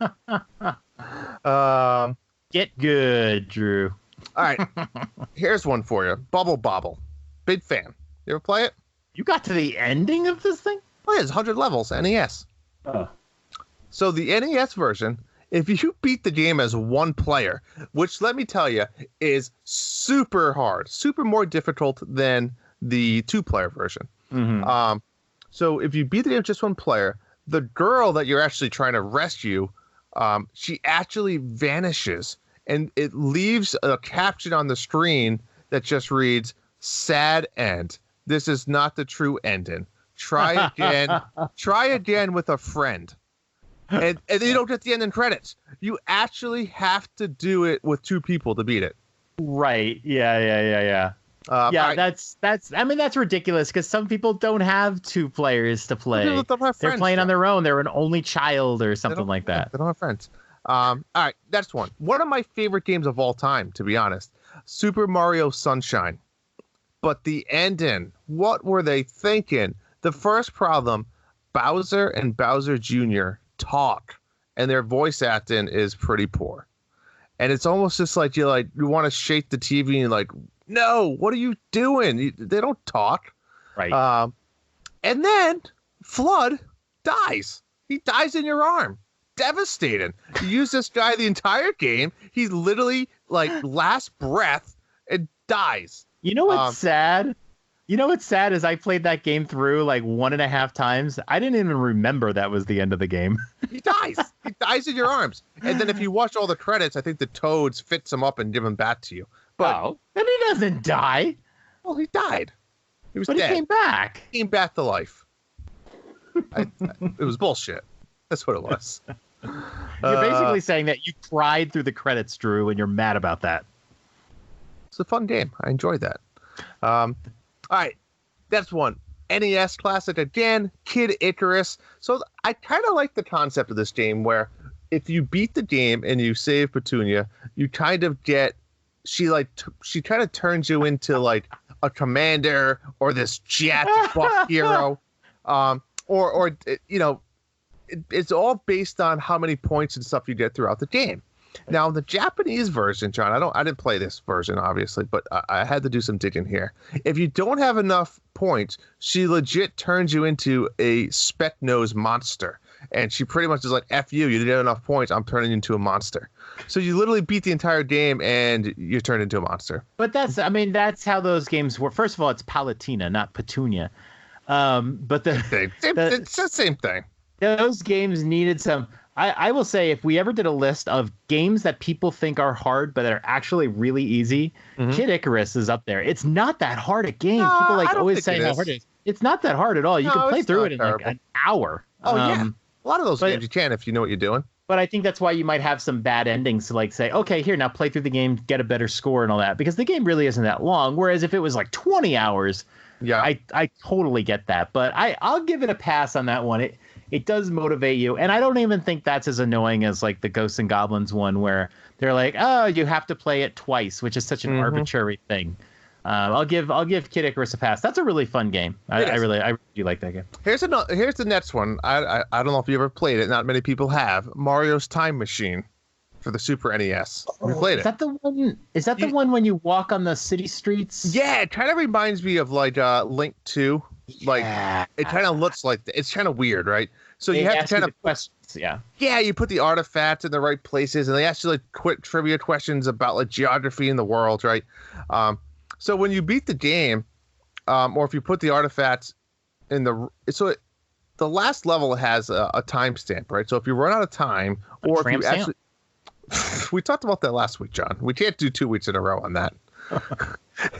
Get good, Drew. All right. Here's one for you. Bubble Bobble. Big fan. You ever play it? You got to the ending of this thing? Oh, yeah, it's 100 levels, NES. Oh. So the NES version, if you beat the game as one player, which let me tell you is super hard, super more difficult than the 2-player version. Mm-hmm. So if you beat the game as just one player, the girl that you're actually trying to rescue, she actually vanishes, and it leaves a caption on the screen that just reads, "Sad end. This is not the true ending. Try again. Try again with a friend." And you don't get the ending credits. You actually have to do it with 2 people to beat it. Right. Yeah. That's ridiculous because some people don't have 2 players to play. Don't have friends, they're playing on their own. They're an only child or something like that. They don't have friends. All right, that's one. One of my favorite games of all time, to be honest. Super Mario Sunshine. But the ending, what were they thinking? The first problem, Bowser and Bowser Jr. talk, and their voice acting is pretty poor. And it's almost just like you want to shake the TV and you're like, no, what are you doing? They don't talk. Right. And then Flood dies. He dies in your arm. Devastating. You use this guy the entire game. He's literally like last breath and dies. You know what's sad? You know what's sad is I played that game through like 1.5 times. I didn't even remember that was the end of the game. He dies. He dies in your arms. And then if you watch all the credits, I think the toads fits him up and give him back to you. But then he doesn't die. Well, he died. He was dead. He came back. He came back to life. It was bullshit. That's what it was. You're basically saying that you cried through the credits, Drew, and you're mad about that. It's a fun game. I enjoyed that. All right. That's one. NES classic again, Kid Icarus. So I kind of like the concept of this game where if you beat the game and you save Petunia, you kind of get, she kind of turns you into like a commander or this jet buff hero. Or you know, it's all based on how many points and stuff you get throughout the game. Now, the Japanese version, John, I didn't play this version, obviously, but I had to do some digging here. If you don't have enough points, she legit turns you into a speck-nosed monster. And she pretty much is like, F you didn't have enough points, I'm turning you into a monster. So you literally beat the entire game and you turn into a monster. But that's how those games work. First of all, it's Palutena, not Petunia. But it's the same thing. Those games needed some. I will say, if we ever did a list of games that people think are hard but that are actually really easy, Kid Icarus is up there. It's not that hard a game. No, people always say how hard it is. It's not that hard at all. You can play through it in like an hour. Oh yeah, a lot of those games you can if you know what you're doing. But I think that's why you might have some bad endings to like say, okay, here, now play through the game, get a better score and all that, because the game really isn't that long. Whereas if it was like 20 hours, yeah, I totally get that. But I'll give it a pass on that one. It does motivate you. And I don't even think that's as annoying as like the Ghosts and Goblins one where they're like, oh, you have to play it twice, which is such an arbitrary thing. I'll give Kid Icarus a pass. That's a really fun game. I really like that game. Here's the next one. I don't know if you ever played it. Not many people have. Mario's Time Machine for the Super NES. We played it. Is that the one? Is that the one when you walk on the city streets? Yeah, it kind of reminds me of like Link 2. Like it kind of looks like it's kind of weird, right? So you have to kind of questions, yeah. Yeah, you put the artifacts in the right places, and they ask you like quick trivia questions about like geography in the world, right? So when you beat the game, or if you put the artifacts in the last level has a timestamp, right? So if you run out of time, or if you actually, we talked about that last week, John. We can't do 2 weeks in a row on that.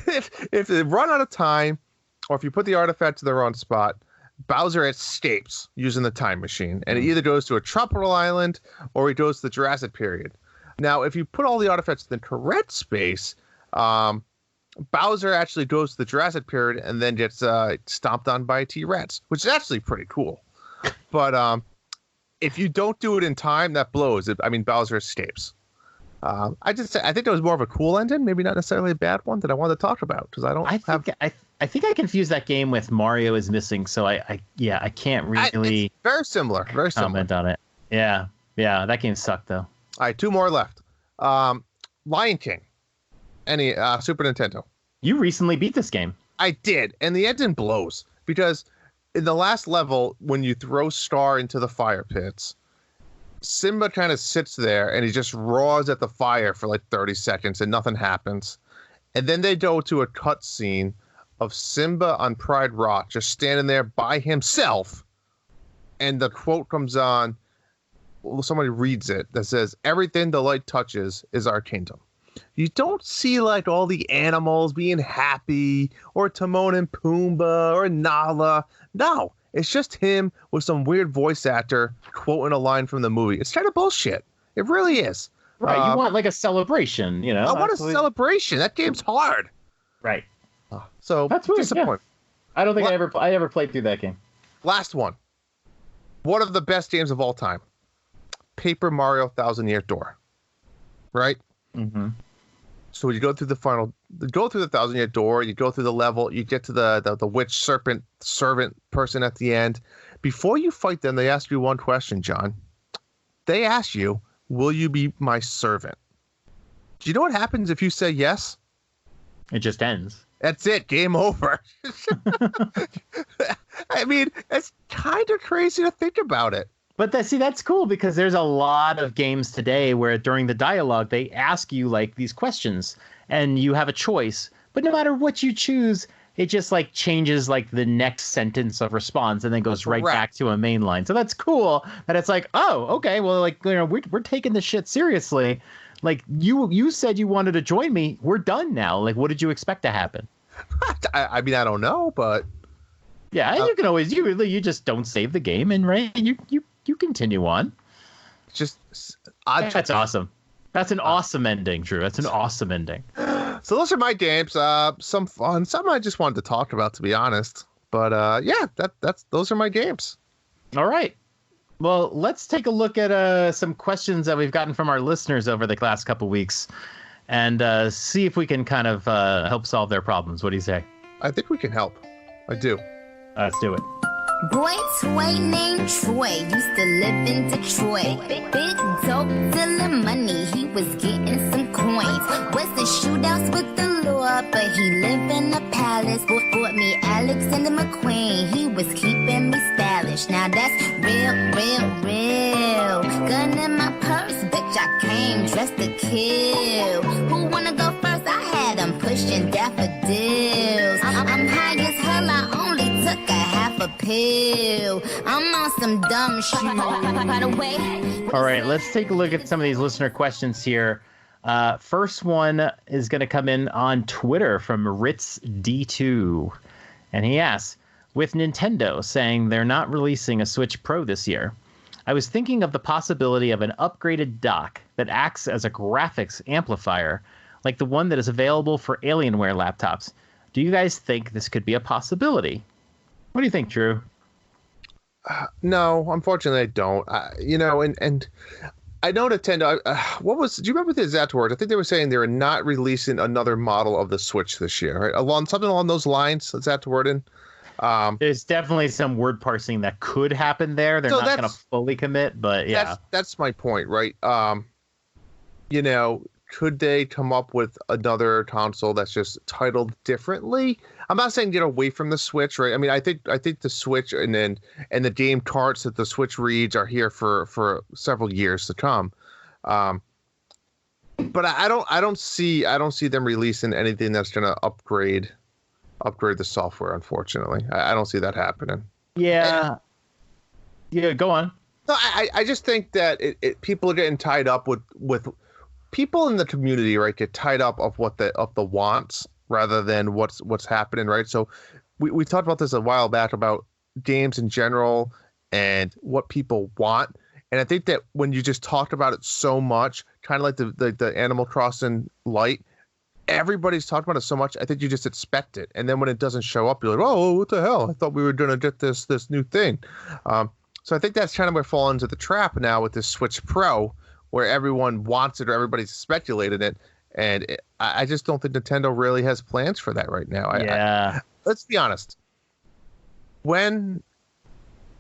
if they run out of time, or if you put the artifact to the wrong spot, Bowser escapes using the time machine, and it either goes to a tropical island or he goes to the Jurassic period. Now, if you put all the artifacts in the correct space, Bowser actually goes to the Jurassic period and then gets stomped on by a T-Rex, which is actually pretty cool. But if you don't do it in time, that blows. Bowser escapes. I think that was more of a cool ending, maybe not necessarily a bad one that I wanted to talk about because I think I confused that game with Mario is Missing, so I can't really. It's very similar. Comment on it. Yeah, that game sucked though. All right, 2 more left. Lion King, Super Nintendo. You recently beat this game. I did, and the ending blows because in the last level, when you throw Scar into the fire pits, Simba kind of sits there and he just roars at the fire for like 30 seconds and nothing happens, and then they go to a cutscene of Simba on Pride Rock just standing there by himself, and the quote comes on. Well, somebody reads it that says, "Everything the light touches is our kingdom." You don't see like all the animals being happy, or Timon and Pumbaa, or Nala. No, it's just him with some weird voice actor quoting a line from the movie. It's kind of bullshit. It really is. Right, you want like a celebration, you know? I want a celebration. That game's hard. Right. So that's weird. Disappointing. Yeah. I don't think I ever played through that game. Last one. One of the best games of all time. Paper Mario Thousand Year Door. Right? Mm-hmm. So you go through the 1,000 Year Door, you go through the level, you get to the witch serpent person at the end. Before you fight them, they ask you one question, John. They ask you, will you be my servant? Do you know what happens if you say yes? It just ends. That's it. Game over. I mean, it's kind of crazy to think about it. But that's cool because there's a lot of games today where during the dialogue, they ask you like these questions and you have a choice. But no matter what you choose, it just like changes like the next sentence of response and then goes right back to a main line. So that's cool that it's like, oh, okay, well, like, you know, we're taking this shit seriously. Like you said you wanted to join me. We're done now. Like, what did you expect to happen? I mean, I don't know, but yeah, you can always you just don't save the game and you continue on. Just that's awesome. That's an awesome ending, Drew. That's an awesome ending. So those are my games. Some fun, some I just wanted to talk about, to be honest. But yeah, those are my games. All right. Well, let's take a look at some questions that we've gotten from our listeners over the last couple weeks, and see if we can kind of help solve their problems. What do you say? I think we can help. I do. Let's do it. Boy toy named Troy used to live in Detroit. Big dope dealing money, he was getting some coins. Was in shootouts with the law, but he lived in a palace. Bought me Alexander McQueen, he was keeping me stylish. Now that's real, real, real. Gun in my purse, bitch, I came dressed to kill. Who wanna go first? I had him pushing daffodils. I'm high as hell, I only took a half a pill. I'm on some dumb shit. By the way. All right, let's take a look at some of these listener questions here. First one is going to come in on Twitter from RitzD2. And he asks, with Nintendo saying they're not releasing a Switch Pro this year, I was thinking of the possibility of an upgraded dock that acts as a graphics amplifier, like the one that is available for Alienware laptops. Do you guys think this could be a possibility? What do you think, Drew? No, unfortunately, I don't. And I know Nintendo. Do you remember the exact words? I think they were saying they were not releasing another model of the Switch this year, right? Something along those lines. Is that the wording? There's definitely some word parsing that could happen there. They're not going to fully commit, but yeah. That's my point, right? Could they come up with another console that's just titled differently? I'm not saying get away from the Switch, right? I mean, I think the Switch and the game carts that the Switch reads are here for several years to come. But I don't see them releasing anything that's going to upgrade the software. Unfortunately, I don't see that happening. Yeah. Yeah. Go on. No, I just think that people are getting tied up with people in the community, right? Get tied up of the wants rather than what's happening, right? So we talked about this a while back about games in general and what people want. And I think that when you just talked about it so much, kind of like the Animal Crossing Lite, everybody's talked about it so much, I think you just expect it. And then when it doesn't show up, you're like, oh, what the hell? I thought we were going to get this new thing. So I think that's kind of where we fall into the trap now with this Switch Pro, where everyone wants it or everybody's speculated it. And I just don't think Nintendo really has plans for that right now. Yeah. Let's be honest. When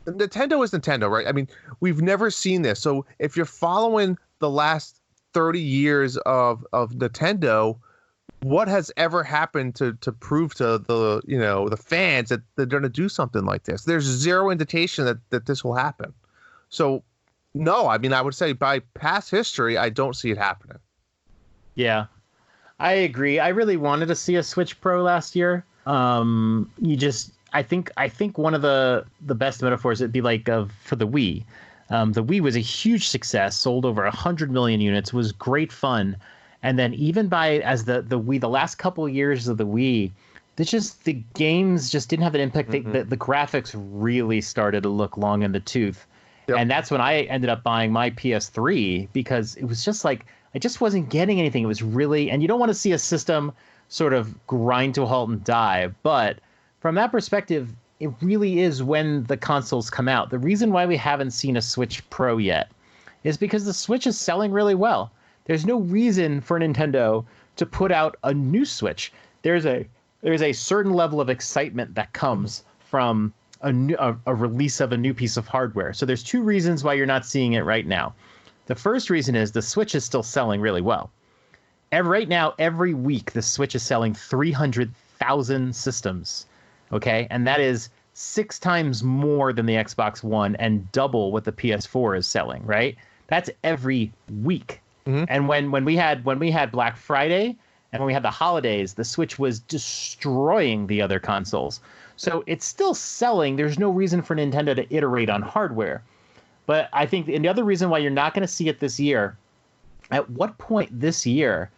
Nintendo is Nintendo, right? I mean, we've never seen this. So if you're following the last 30 years of Nintendo, what has ever happened to prove to the fans that they're going to do something like this? There's zero indication that this will happen. So no, I mean, I would say by past history, I don't see it happening. Yeah, I agree. I really wanted to see a Switch Pro last year. I think one of the best metaphors it'd be like for the Wii. The Wii was a huge success, sold over 100 million units, was great fun. And then even as the Wii, the last couple of years of the Wii, the games just didn't have an impact. The graphics really started to look long in the tooth. Yep. And that's when I ended up buying my PS3 because it was just like, I just wasn't getting anything. It was really, and you don't want to see a system sort of grind to a halt and die. But from that perspective, it really is when the consoles come out. The reason why we haven't seen a Switch Pro yet is because the Switch is selling really well. There's no reason for Nintendo to put out a new Switch. There's a certain level of excitement that comes from a release of a new piece of hardware. So there's two reasons why you're not seeing it right now. The first reason is the Switch is still selling really well. Right now, every week, the Switch is selling 1,000 systems. Okay, and that is 6 times more than the Xbox One and double what the PS4 is selling. Right, that's every week. Mm-hmm. And when we had Black Friday and when we had the holidays, the Switch was destroying the other consoles. So it's still selling. There's no reason for Nintendo to iterate on hardware. But I think and the other reason why you're not going to see it this year, at what point this year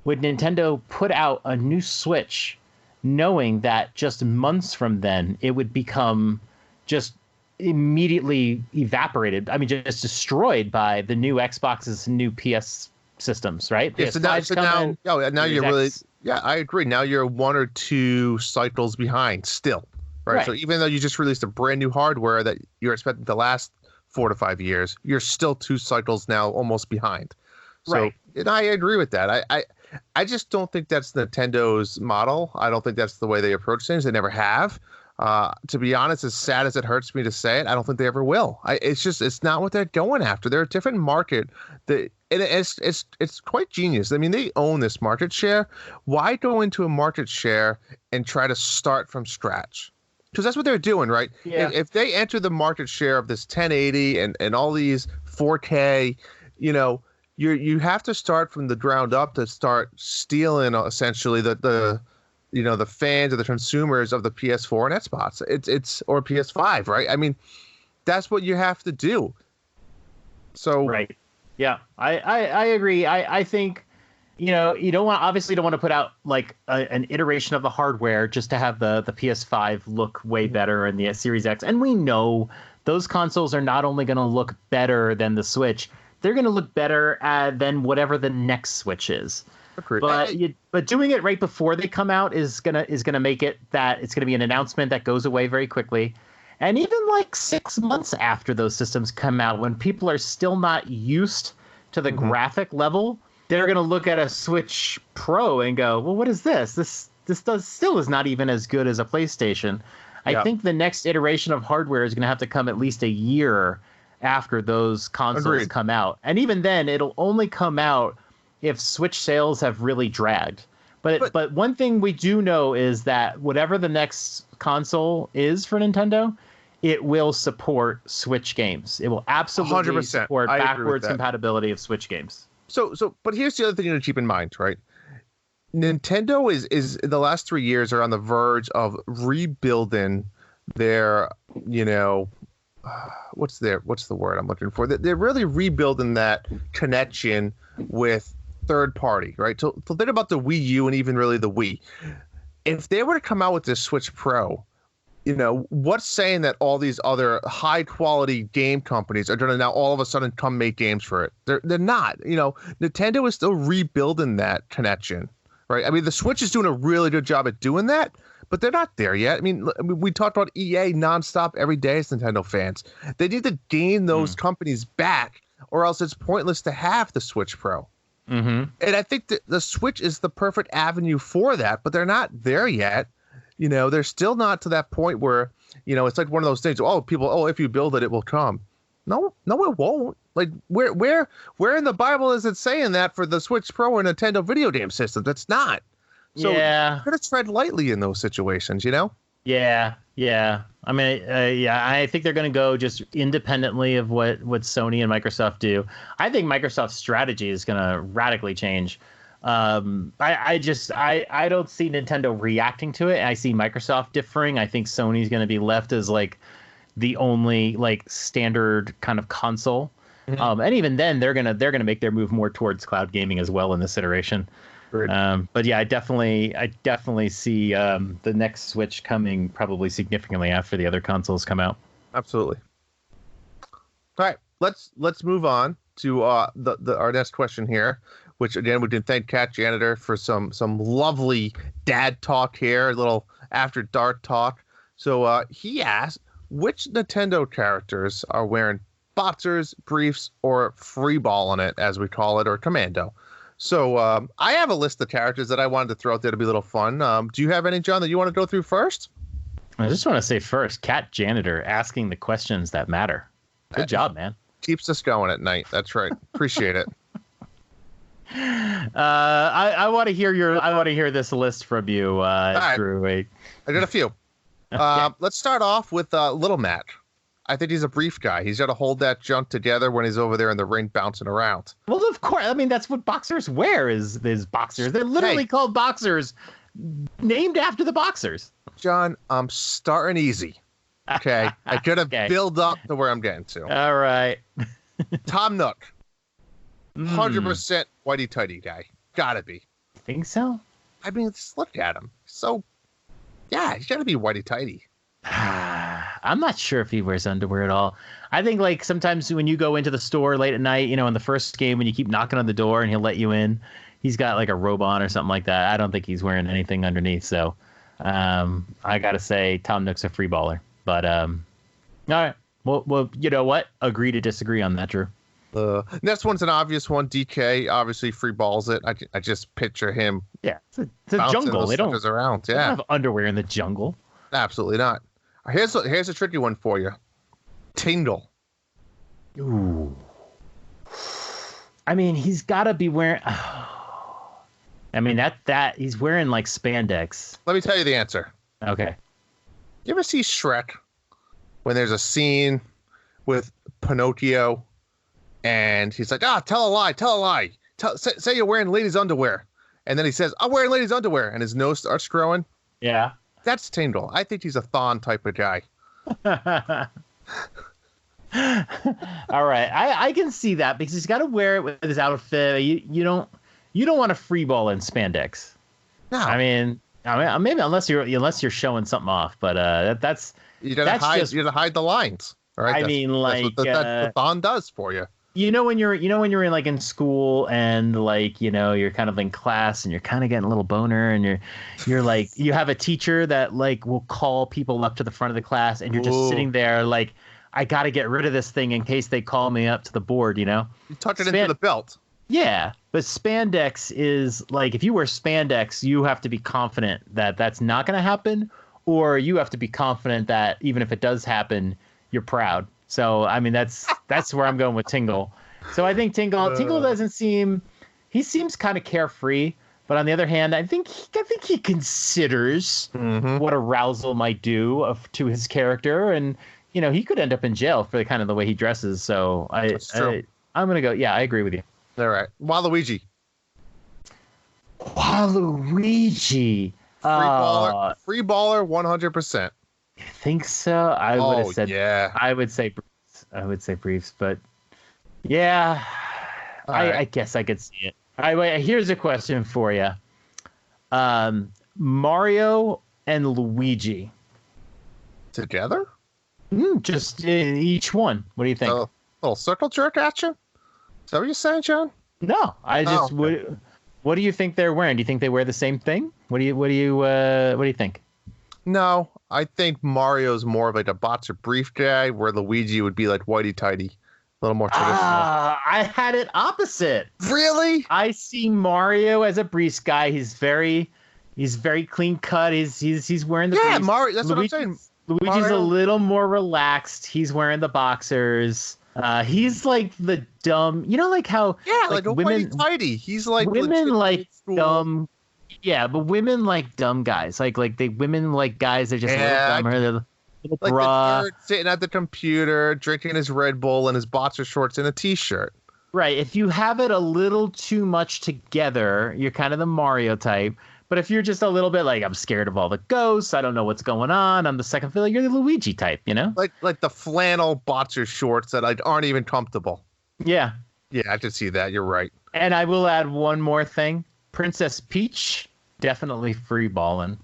would Nintendo put out a new Switch knowing that just months from then it would become just immediately evaporated? I mean, just destroyed by the new Xbox's new PS systems, right? Yeah, so now you're really, I agree. Now you're 1 or 2 cycles behind still, right? So even though you just released a brand new hardware that you're expecting to last 4 to 5 years, you're still 2 cycles now almost behind. So, and I agree with that. I just don't think that's Nintendo's model. I don't think that's the way they approach things. They never have. To be honest, as sad as it hurts me to say it, I don't think they ever will. It's not what they're going after. They're a different market. It's quite genius. I mean, they own this market share. Why go into a market share and try to start from scratch? Because that's what they're doing, right? Yeah. If they enter the market share of this 1080 and all these 4K, you have to start from the ground up to start stealing essentially the fans or the consumers of the PS4 and Xbox. It's or PS5, right? I mean, that's what you have to do. So right. Yeah, I agree. I think, you don't want to put out like an iteration of the hardware just to have the PS5 look way better and the Series X. And we know those consoles are not only going to look better than the Switch, they're going to look better than whatever the next Switch is. Agreed. But doing it right before they come out is gonna make it that it's gonna be an announcement that goes away very quickly. And even like 6 months after those systems come out, when people are still not used to the graphic level, they're going to look at a Switch Pro and go, well, what is this? This still is not even as good as a PlayStation. I think the next iteration of hardware is going to have to come at least a year after those consoles come out. And even then, it'll only come out if Switch sales have really dragged. But one thing we do know is that whatever the next console is for Nintendo, it will support Switch games. It will absolutely 100%. support backwards compatibility of Switch games. But here's the other thing to keep in mind, right? Nintendo is in the last 3 years are on the verge of rebuilding their, what's the word I'm looking for? They're really rebuilding that connection with third party, right? So think about the Wii U and even really the Wii. If they were to come out with this Switch Pro, what's saying that all these other high quality game companies are going to now all of a sudden come make games for it? They're not. Nintendo is still rebuilding that connection, right? I mean, the Switch is doing a really good job at doing that, but they're not there yet. I mean, we talked about EA nonstop every day as Nintendo fans. They need to gain those companies back, or else it's pointless to have the Switch Pro. Mm-hmm. And I think that the Switch is the perfect avenue for that, but they're not there yet. They're still not to that point where, it's like one of those things. If you build it, it will come. No, it won't. Like where in the Bible is it saying that for the Switch Pro or Nintendo video game system? That's not. So you're going to tread lightly in those situations, Yeah. I mean, I think they're going to go just independently of what Sony and Microsoft do. I think Microsoft's strategy is going to radically change. I don't see Nintendo reacting to it. I see Microsoft differing. I think Sony's going to be left as like the only like standard kind of console. Mm-hmm. And even then they're going to make their move more towards cloud gaming as well in this iteration. But yeah, I definitely see the next Switch coming probably significantly after the other consoles come out. Absolutely. All right, let's move on to our next question here, which again we can thank Cat Janitor for some lovely dad talk here, a little after dark talk. So he asked, which Nintendo characters are wearing boxers, briefs, or free ball in it, as we call it, or commando? So I have a list of characters that I wanted to throw out there to be a little fun. Do you have any, John, that you want to go through first? I just want to say first, Cat Janitor asking the questions that matter. Good job, man. Keeps us going at night. That's right. Appreciate it. I want to hear this list from you, right. Drew. Wait. I got a few. Okay. Let's start off with Little Matt. I think he's a brief guy. He's got to hold that junk together when he's over there in the ring bouncing around. Well, of course. I mean, that's what boxers wear is boxers. They're literally called boxers, named after the boxers. John, I'm starting easy. Okay. I got to build up to where I'm getting to. All right. Tom Nook. 100% whitey-tighty guy. Gotta be. Think so? I mean, just look at him. So, yeah, he's gotta be whitey-tighty. I'm not sure if he wears underwear at all. I think like sometimes when you go into the store late at night, in the first game when you keep knocking on the door and he'll let you in, he's got like a robe on or something like that. I don't think he's wearing anything underneath. So I got to say Tom Nook's a free baller. But all right. Well, you know what? Agree to disagree on that, Drew. Next one's an obvious one. DK obviously free balls it. I just picture him. Yeah, it's a jungle. They don't around. They don't have underwear in the jungle. Absolutely not. Here's a tricky one for you. Tingle. Ooh. I mean, he's got to be wearing. I mean that he's wearing like spandex. Let me tell you the answer. Okay. You ever see Shrek when there's a scene with Pinocchio and he's like, tell a lie. Say you're wearing ladies' underwear. And then he says, I'm wearing ladies' underwear. And his nose starts growing. Yeah. That's Tingle. I think he's a Thon type of guy. All right. I can see that because he's got to wear it with his outfit. You don't want to free ball in spandex. No. I mean maybe unless you're showing something off, but that's you gotta hide the lines. All right. That's what the Thon does for you. When you're in like in school and like you're kind of in class and you're kind of getting a little boner and you're like you have a teacher that like will call people up to the front of the class and you're just sitting there like I got to get rid of this thing in case they call me up to the board. You tuck it into the belt. Yeah, but spandex is like if you wear spandex, you have to be confident that that's not going to happen, or you have to be confident that even if it does happen, you're proud. So I mean that's where I'm going with Tingle. So I think Tingle seems kind of carefree, but on the other hand, I think he considers what arousal might do to his character, and he could end up in jail for kind of the way he dresses. So I'm gonna go. Yeah, I agree with you. All right, Waluigi. Free baller, 100%. You think so? I would have said. Yeah. I would say briefs, but yeah, I guess I could see it. All right, wait. Here's a question for you. Mario and Luigi together? Just each one. What do you think? A little circle jerk action? Is that what you're saying, John? No, I just what do you think they're wearing? Do you think they wear the same thing? What do you think? No, I think Mario's more of like a boxer brief guy, where Luigi would be like whitey-tighty, a little more traditional. I had it opposite. Really? I see Mario as a briefs guy. He's very clean cut. He's wearing the briefs. Mario. That's what I'm saying. Luigi's a little more relaxed. He's wearing the boxers. He's like the dumb, like how like women tidy. He's like women like dumb. Yeah, but women like dumb guys. Like women like guys that are just a little dumber. They're little like bra. the nerd sitting at the computer, drinking his Red Bull and his boxer shorts and a t-shirt. Right. If you have it a little too much together, you're kind of the Mario type. But if you're just a little bit like, I'm scared of all the ghosts, I don't know what's going on, I'm the second fiddle, you're the Luigi type, Like the flannel boxer shorts that aren't even comfortable. Yeah. Yeah, I can see that. You're right. And I will add one more thing. Princess Peach, definitely free balling.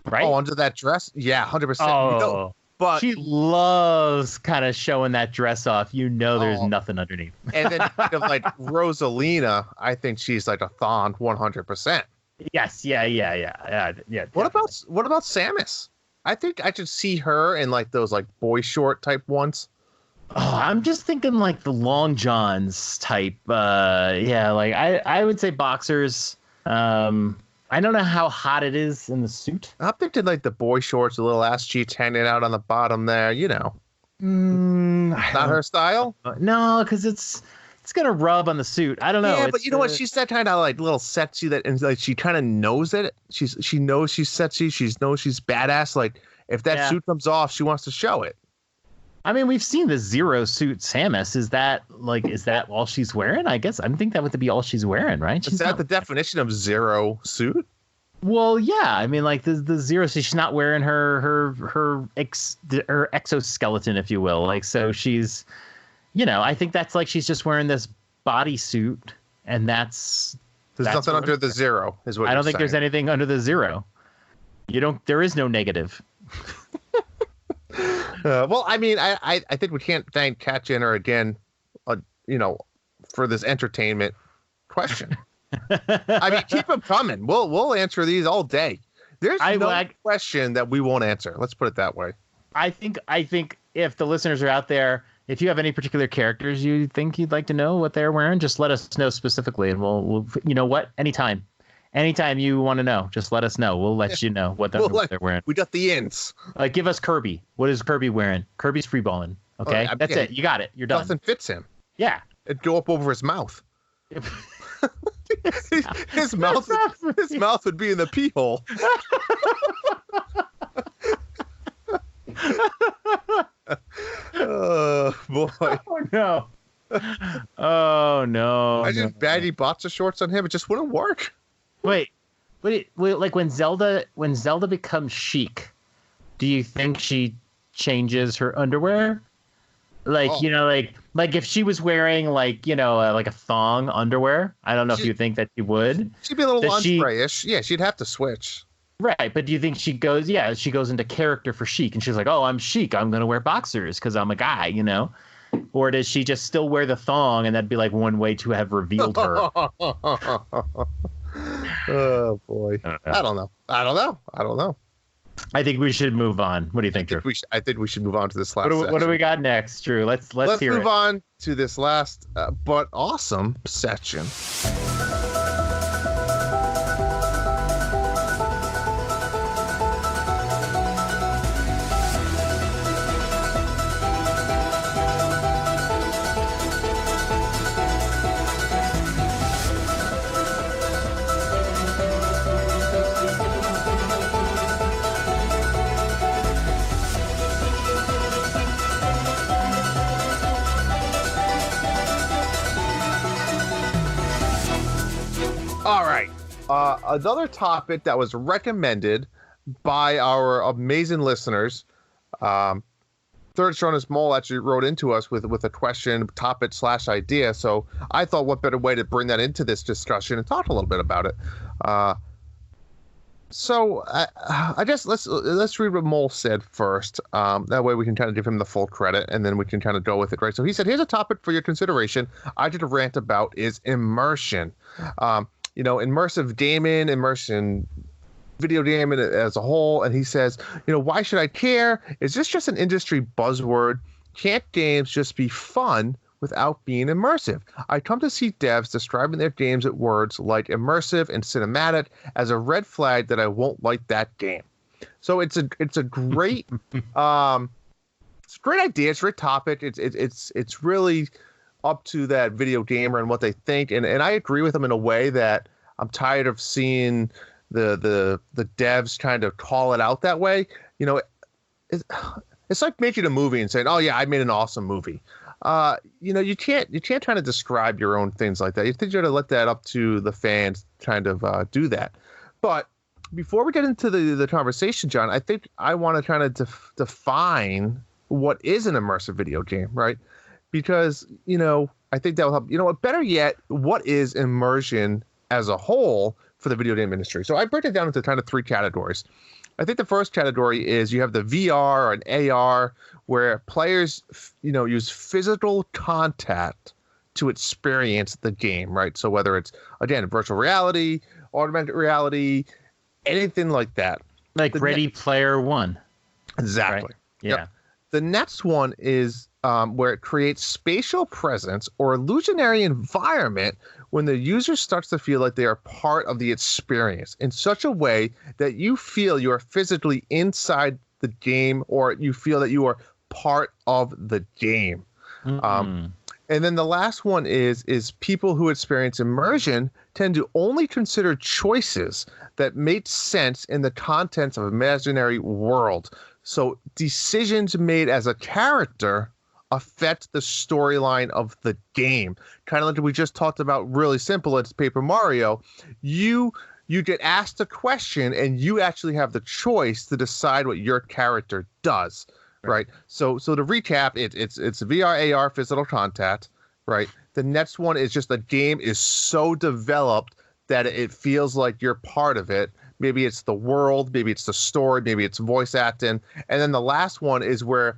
Right? Oh, under that dress? Yeah, 100%. Oh, but she loves kind of showing that dress off. There's nothing underneath. And then like Rosalina, I think she's like a Thon 100%. Yes, yeah. What about Samus? I think I should see her in like those like boy short type ones. Oh, I'm just thinking like the long johns type. Like I would say boxers. I don't know how hot it is in the suit. I'm thinking like the boy shorts, the little ass cheeks hanging out on the bottom there. Not her style. No, because it's gonna rub on the suit. I don't know. Yeah, It's, but you know what? She's that kind of like little sexy that, and like she kind of knows it. She knows she's sexy. She knows she's badass. Like if that suit comes off, she wants to show it. I mean, we've seen the Zero suit Samus. Is that all she's wearing? I guess I think that would be all she's wearing, right? Is that the definition of Zero suit? Well, yeah. I mean, like the Zero suit, she's not wearing her exoskeleton, if you will. Like, so she's, I think that's like she's just wearing this bodysuit, and that's nothing under the Zero, is what I don't think saying. there's anything under the Zero. There is no negative. Well, I mean, I think we can't thank Kat Jenner again, for this entertainment question. I mean, keep them coming. We'll answer these all day. There's no question that we won't answer. Let's put it that way. I think if the listeners are out there, if you have any particular characters you think you'd like to know what they're wearing, just let us know specifically, and we'll anytime you want to know, just let us know. We'll let you know what they're wearing. We got the ins. Like, give us Kirby. What is Kirby wearing? Kirby's freeballing. Okay, that's it. You got it. You're done. Nothing fits him. Yeah, it'd go up over his mouth. his mouth would be in the pee hole. Oh boy! Oh no! Imagine baggy boxer shorts on him. It just wouldn't work. Wait, like when Zelda becomes Sheik, do you think she changes her underwear? Like, like if she was wearing like a thong underwear, I don't know if you think that she would. She'd be a little lingerie-ish. Yeah, she'd have to switch. Right, but do you think she goes into character for Sheik, and she's like, oh, I'm Sheik, I'm going to wear boxers because I'm a guy, Or does she just still wear the thong, and that'd be like one way to have revealed her? Oh, boy. I don't know. I think we should move on. What do you think, Drew? I think we should move on to this last section. What do we got next, Drew? Let's hear it. Let's move on to this last but awesome section. All right. Another topic that was recommended by our amazing listeners. Third Stronus Mole actually wrote into us with a question, topic / idea. So I thought, what better way to bring that into this discussion and talk a little bit about it. So I guess let's read what Mole said first. That way we can kind of give him the full credit, and then we can kind of go with it, right? So he said, here's a topic for your consideration. I did a rant about is immersion. Immersive gaming, immersion video gaming as a whole. And he says, why should I care? Is this just an industry buzzword? Can't games just be fun without being immersive? I come to see devs describing their games with words like immersive and cinematic as a red flag that I won't like that game. So it's a great it's a great idea. It's a great topic. It's really up to that video gamer and what they think. And I agree with them in a way that I'm tired of seeing the devs kind of call it out that way. It's like making a movie and saying, oh yeah, I made an awesome movie. You can't try to describe your own things like that. You think you got to let that up to the fans kind of do that. But before we get into the conversation, John, I think I want to kind of define what is an immersive video game, right? Because, I think that will help. Better yet, what is immersion as a whole for the video game industry? So I break it down into kind of 3 categories. I think the first category is you have the VR and AR, where players, use physical contact to experience the game, right? So whether it's, again, virtual reality, augmented reality, anything like that. Like Ready Player One. Exactly. Right? Yeah. Yep. The next one is where it creates spatial presence or illusionary environment when the user starts to feel like they are part of the experience in such a way that you feel you are physically inside the game, or you feel that you are part of the game. And then the last one is people who experience immersion tend to only consider choices that make sense in the contents of an imaginary world. So decisions made as a character affect the storyline of the game. Kind of like we just talked about, really simple, it's Paper Mario. You get asked a question and you actually have the choice to decide what your character does. Right. So to recap, it's VR, AR, physical contact. Right. The next one is just the game is so developed that it feels like you're part of it. Maybe it's the world, maybe it's the story, maybe it's voice acting. And then the last one is where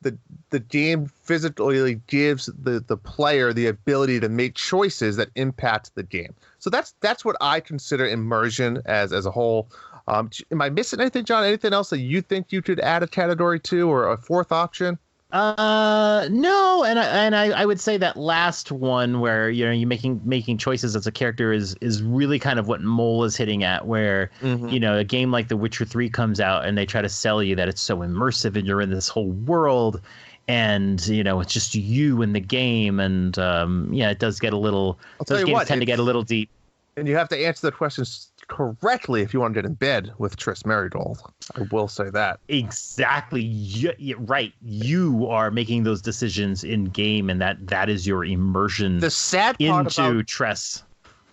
the game physically gives the player the ability to make choices that impact the game. So that's what I consider immersion as a whole. Am I missing anything, John? Anything else that you think you could add a category to or a fourth option? No, and I would say that last one where you making choices as a character is really kind of what Mole is hitting at, where a game like The Witcher 3 comes out and they try to sell you that it's so immersive and you're in this whole world, and it's just you in the game, and it does get a little. Those games tend to get a little deep. And you have to answer the questions correctly if you want to get in bed with Triss Merigold. I will say that. Exactly. Right. You are making those decisions in game, and that is your immersion. The sad part into Triss.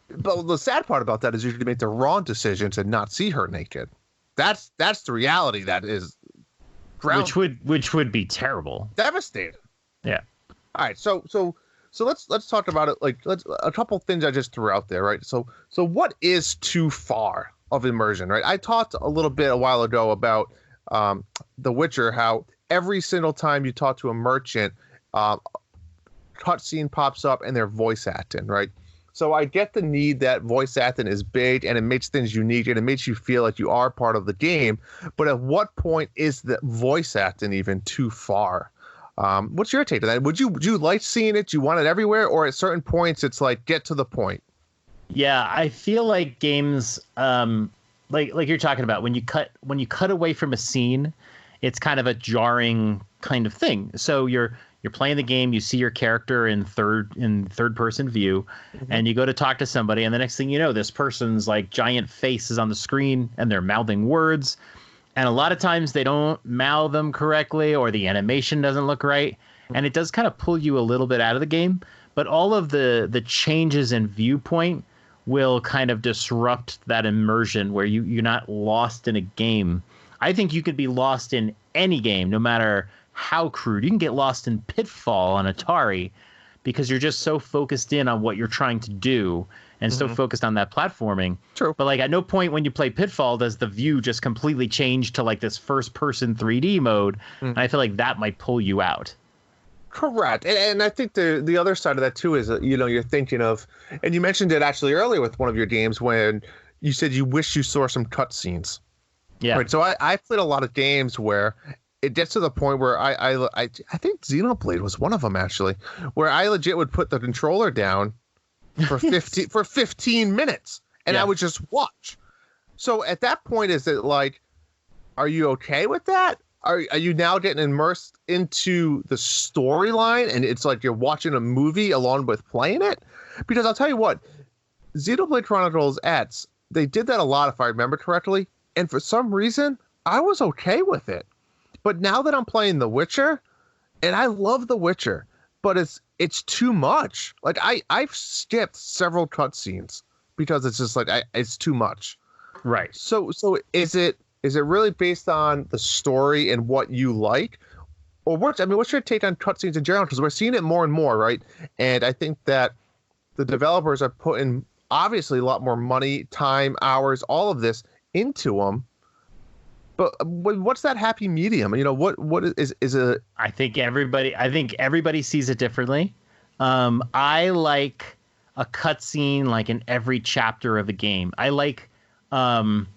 But the sad part about that is you can make the wrong decisions and not see her naked. That's the reality. That is which would be terrible. Devastating. Yeah. All right. So let's talk about it. Like, a couple things I just threw out there, right? So what is too far of immersion, right? I talked a little bit a while ago about The Witcher, how every single time you talk to a merchant, cutscene pops up and they're voice acting, right? So I get the need that voice acting is big and it makes things unique and it makes you feel like you are part of the game. But at what point is the voice acting even too far? What's your take on that? Would you like seeing it? Do you want it everywhere, or at certain points it's like get to the point? Yeah, I feel like games, like you're talking about, when you cut away from a scene, it's kind of a jarring kind of thing. So you're playing the game, you see your character in third person view, and you go to talk to somebody, and the next thing you know, this person's like giant face is on the screen and they're mouthing words. And a lot of times they don't mouth them correctly, or the animation doesn't look right. And it does kind of pull you a little bit out of the game. But all of the changes in viewpoint will kind of disrupt that immersion where you're not lost in a game. I think you could be lost in any game, no matter how crude. You can get lost in Pitfall on Atari because you're just so focused in on what you're trying to do and so focused on that platforming. True. But like at no point when you play Pitfall does the view just completely change to like this first person 3D mode. And I feel like that might pull you out. Correct. And I think the other side of that too is, you're thinking of, and you mentioned it actually earlier with one of your games when you said you wish you saw some cutscenes. Yeah. Right. So I played a lot of games where it gets to the point where I think Xenoblade was one of them actually, where I legit would put the controller down for 15 minutes and I would just watch. So at that point, is it like, are you okay with that? Are you now getting immersed into the storyline and it's like you're watching a movie along with playing it? Because I'll tell you what, Xenoblade Chronicles X, they did that a lot if I remember correctly, and for some reason I was okay with it. But now that I'm playing The Witcher, and I love The Witcher, but it's too much. Like I've skipped several cutscenes because it's just like it's too much. Right. So is it really based on the story and what you like, or what's your take on cutscenes in general? Because we're seeing it more and more, right? And I think that the developers are putting obviously a lot more money, time, hours, all of this into them. But what's that happy medium? What is it? I think everybody sees it differently. I like a cutscene like in every chapter of a game. I like when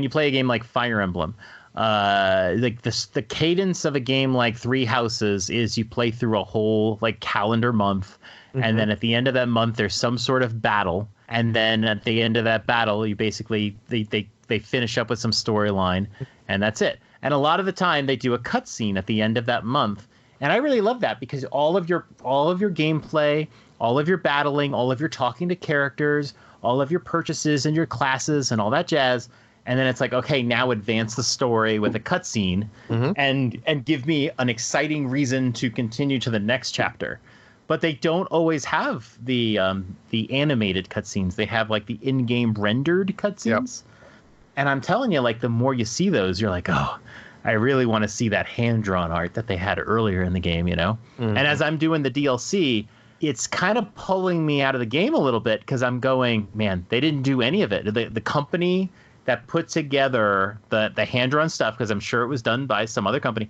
you play a game like Fire Emblem. Like the cadence of a game like Three Houses is you play through a whole like calendar month, and then at the end of that month there's some sort of battle, and then at the end of that battle you basically they finish up with some storyline, and that's it. And a lot of the time they do a cutscene at the end of that month, And I really love that because all of your gameplay, all of your battling, all of your talking to characters, all of your purchases and your classes and all that jazz. And then it's like, okay, now advance the story with a cutscene and give me an exciting reason to continue to the next chapter. But they don't always have the animated cutscenes. They have like the in-game rendered cutscenes. Yep. And I'm telling you, like, the more you see those, you're like, oh, I really want to see that hand-drawn art that they had earlier in the game, you know? And as I'm doing the DLC, it's kind of pulling me out of the game a little bit because I'm going, man, they didn't do any of it. The company that put together the hand-drawn stuff, because I'm sure it was done by some other company,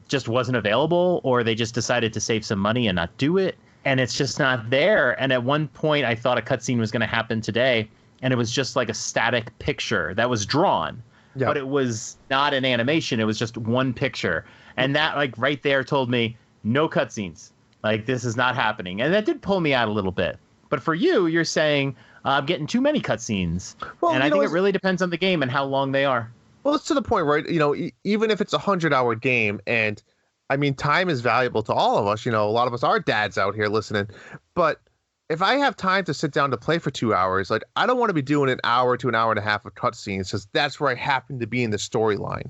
just wasn't available, or they just decided to save some money and not do it. And it's just not there. And at one point, I thought a cutscene was going to happen today, and it was just like a static picture that was drawn. Yep. But it was not an animation. It was just one picture. And that, like, right there told me, no cutscenes. Like, this is not happening. And that did pull me out a little bit. But for you, you're saying, I'm getting too many cutscenes. Well, and I think it really depends on the game and how long they are. Well, it's to the point, right? You know, even if it's a 100-hour game, and I mean, time is valuable to all of us. You know, a lot of us are dads out here listening. But if I have time to sit down to play for 2 hours, like, I don't want to be doing an hour to an hour and a half of cutscenes because that's where I happen to be in the storyline.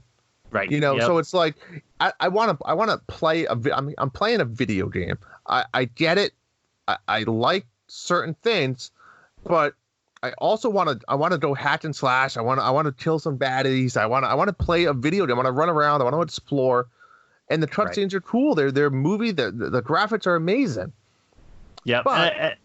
Right. You know, so it's like I want to play I'm playing a video game. I get it. I like certain things, but I also want to go hack and slash. I want to kill some baddies. I want to play a video game. I want to run around. I want to explore. And the cutscenes are cool. They're movie. The graphics are amazing. Yeah. But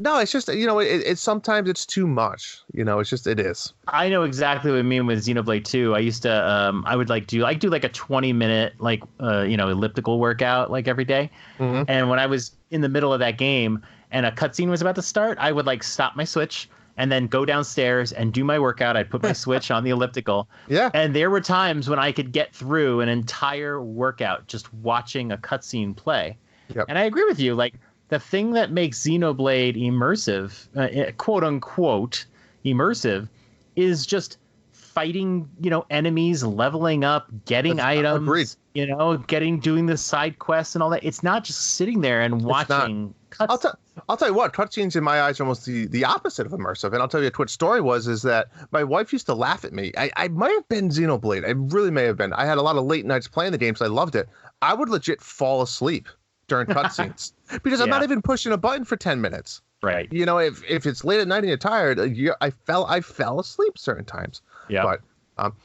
no, it's just, you know, it's sometimes it's too much. You know, it is. I know exactly what I mean with Xenoblade 2. I used to I would do like a 20-minute elliptical workout like every day. Mm-hmm. And when I was in the middle of that game and a cutscene was about to start, I would like stop my Switch and then go downstairs and do my workout. I'd put my Switch on the elliptical. Yeah. And there were times when I could get through an entire workout just watching a cutscene play. Yep. And I agree with you. Like, the thing that makes Xenoblade immersive, quote unquote immersive, is just fighting, you know, enemies, leveling up, getting items, agreed. You know, doing the side quests and all that. It's not just sitting there and watching cutscenes. I'll tell you what, cutscenes in my eyes are almost the opposite of immersive. And I'll tell you a quick story is that my wife used to laugh at me. I might have been Xenoblade. I really may have been. I had a lot of late nights playing the game, so I loved it. I would legit fall asleep during cutscenes because I'm not even pushing a button for 10 minutes. Right. You know, if it's late at night and you're tired, I fell asleep certain times. Yeah. But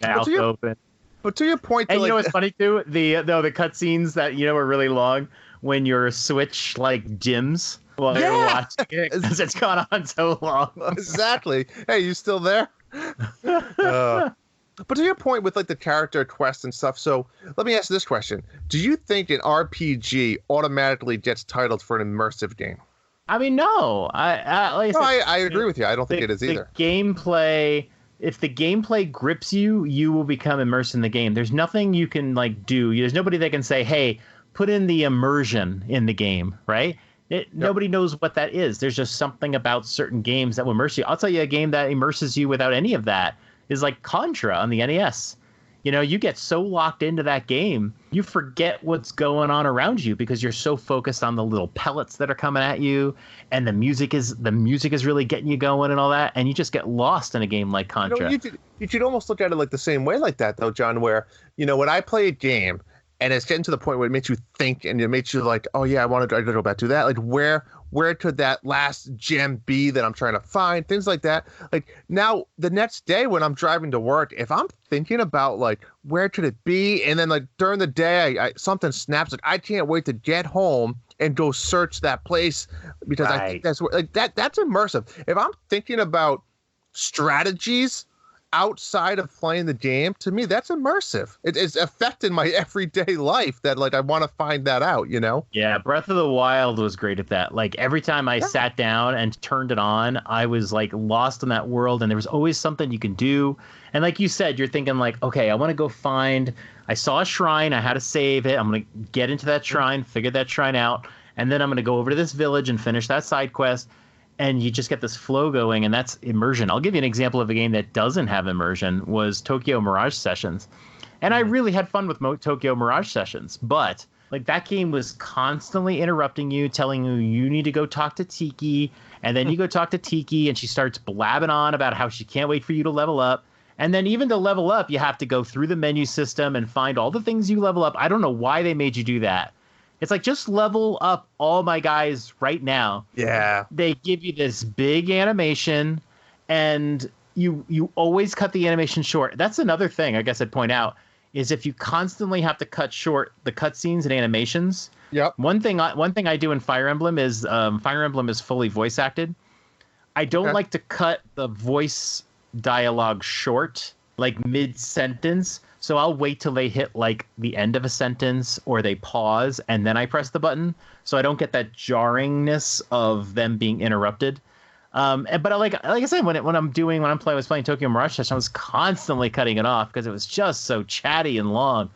to your point, and you know what's funny too? The cutscenes that, you know, are really long when your Switch like dims while you're watching it because it's gone on so long. Exactly. Hey, you still there? But to your point with like the character quests and stuff, so let me ask this question. Do you think an RPG automatically gets titled for an immersive game? I mean, no. I agree with you. I don't think it is either. If the gameplay grips you, you will become immersed in the game. There's nothing you can like do. There's nobody that can say, hey, put in the immersion in the game, right? Nobody knows what that is. There's just something about certain games that will immerse you. I'll tell you a game that immerses you without any of that is like Contra on the NES. You know, you get so locked into that game, you forget what's going on around you because you're so focused on the little pellets that are coming at you, and the music is really getting you going and all that, and you just get lost in a game like Contra. You know, you should almost look at it like the same way like that, though, John, where, you know, when I play a game and it's getting to the point where it makes you think and it makes you like, oh yeah, I want to go back to that. Like where could that last gem be that I'm trying to find? Things like that. Like now the next day when I'm driving to work, if I'm thinking about like where could it be, and then like during the day I something snaps, like I can't wait to get home and go search that place because I think that's where, like that's immersive. If I'm thinking about strategies outside of playing the game, to me that's immersive. It's affecting my everyday life that like I want to find that out, you know? Yeah, Breath of the Wild was great at that. Like every time I sat down and turned it on, I was like lost in that world, and there was always something you can do. And like you said, you're thinking like, okay, I want to go I saw a shrine, I had to save it, I'm going to get into that shrine, figure that shrine out, and then I'm going to go over to this village and finish that side quest. And you just get this flow going, and that's immersion. I'll give you an example of a game that doesn't have immersion, was Tokyo Mirage Sessions. And I really had fun with Tokyo Mirage Sessions, but like that game was constantly interrupting you, telling you need to go talk to Tiki, and then you go talk to Tiki, and she starts blabbing on about how she can't wait for you to level up. And then even to level up, you have to go through the menu system and find all the things you level up. I don't know why they made you do that. It's like, just level up all my guys right now. Yeah. They give you this big animation, and you always cut the animation short. That's another thing I guess I'd point out, is if you constantly have to cut short the cutscenes and animations. Yep. One thing I do in Fire Emblem is Fire Emblem is fully voice acted. I don't like to cut the voice dialogue short, like mid-sentence. So I'll wait till they hit like the end of a sentence or they pause, and then I press the button, so I don't get that jarringness of them being interrupted. But like I said, when I was playing Tokyo Mirage Session, I was constantly cutting it off because it was just so chatty and long.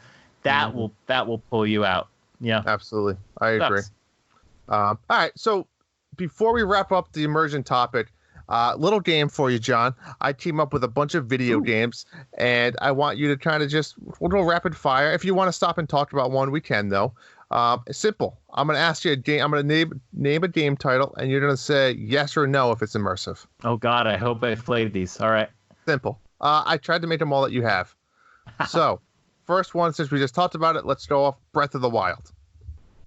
That will pull you out. Yeah, absolutely. I agree. All right, so before we wrap up the immersion topic, little game for you, John. I team up with a bunch of video games, and I want you to kind of we'll go rapid fire. If you want to stop and talk about one, we can, though. It's simple. I'm going to ask you a game. I'm going to name a game title, and you're going to say yes or no if it's immersive. Oh, God, I hope I've played these. All right. Simple. I tried to make them all that you have. So, first one, since we just talked about it, let's go off Breath of the Wild.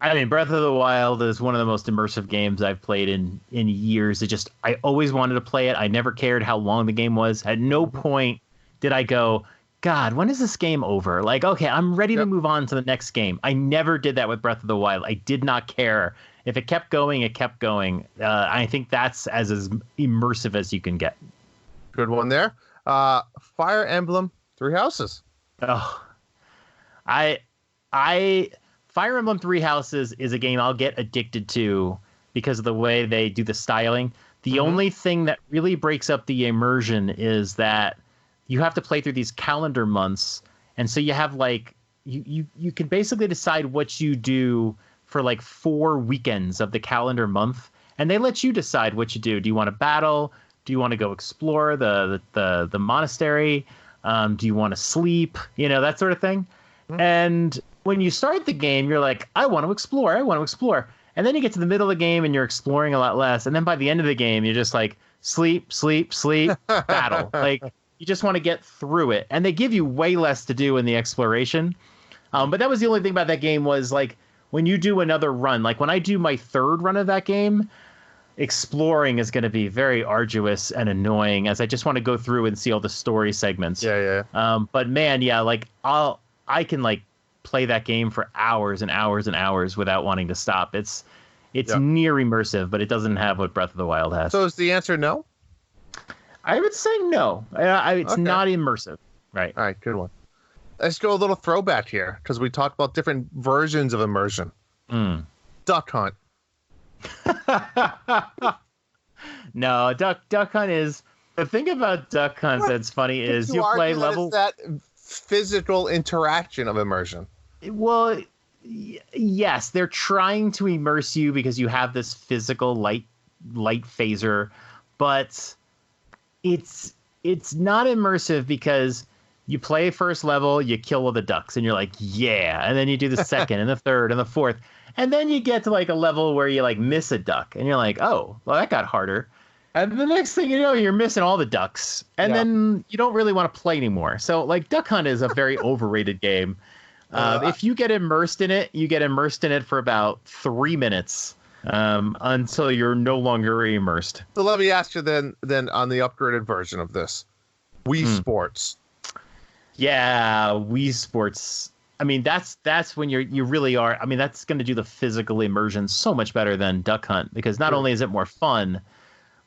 I mean, Breath of the Wild is one of the most immersive games I've played in years. I always wanted to play it. I never cared how long the game was. At no point did I go, God, when is this game over? Like, okay, I'm ready to move on to the next game. I never did that with Breath of the Wild. I did not care. If it kept going, it kept going. I think that's as immersive as you can get. Good one there. Fire Emblem, Three Houses. Oh, Fire Emblem Three Houses is a game I'll get addicted to because of the way they do the styling. The only thing that really breaks up the immersion is that you have to play through these calendar months. And so you have like, you can basically decide what you do for like 4 weekends of the calendar month. And they let you decide what you do. Do you want to battle? Do you want to go explore the monastery? Do you want to sleep? You know, that sort of thing. And when you start the game, you're like, I want to explore. And then you get to the middle of the game and you're exploring a lot less. And then by the end of the game, you're just like, sleep, battle. Like, you just want to get through it. And they give you way less to do in the exploration. But that was the only thing about that game was, like, when you do another run, like when I do my 3rd run of that game, exploring is going to be very arduous and annoying, as I just want to go through and see all the story segments. But man, like I can like play that game for hours and hours and hours without wanting to stop. It's near immersive, but it doesn't have what Breath of the Wild has. So is the answer no? I would say no. It's not immersive. Right. All right, good one. Let's go a little throwback here, because we talked about different versions of immersion. Duck Hunt. No, Duck Hunt is... The thing about Duck Hunt that's funny is you play level... That physical interaction of immersion. Well, yes, they're trying to immerse you because you have this physical light phaser, but it's not immersive because you play first level, you kill all the ducks, and you're like, yeah, and then you do the second and the third and the fourth, and then you get to like a level where you like miss a duck, and you're like, oh, well, that got harder. And the next thing you know, you're missing all the ducks. And then you don't really want to play anymore. So, like, Duck Hunt is a very overrated game. If you get immersed in it, you get immersed in it for about 3 minutes until you're no longer immersed. So let me ask you then on the upgraded version of this. Wii Sports. Yeah, Wii Sports. I mean, that's when you really are. I mean, that's going to do the physical immersion so much better than Duck Hunt, because not only is it more fun,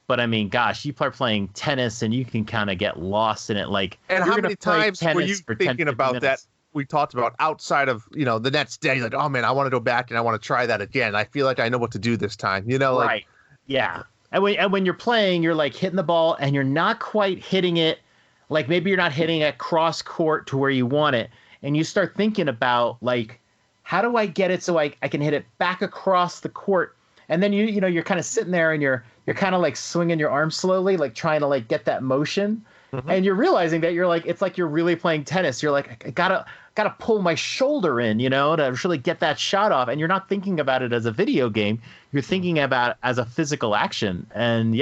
but I mean, gosh, you are playing tennis and you can kind of get lost in it. Like, and how many times were you thinking about that? We talked about outside of, the next day, like, oh man, I want to go back and I want to try that again. I feel like I know what to do this time, like, right. Yeah. And when you're playing, you're like hitting the ball and you're not quite hitting it. Like maybe you're not hitting it cross court to where you want it. And you start thinking about like, how do I get it so I can hit it back across the court? and then you're kind of sitting there and you're kind of like swinging your arms slowly, like trying to like get that motion, and you're realizing that you're like, it's like you're really playing tennis. You're like, I gotta pull my shoulder in, to really get that shot off, and you're not thinking about it as a video game. You're thinking about it as a physical action, and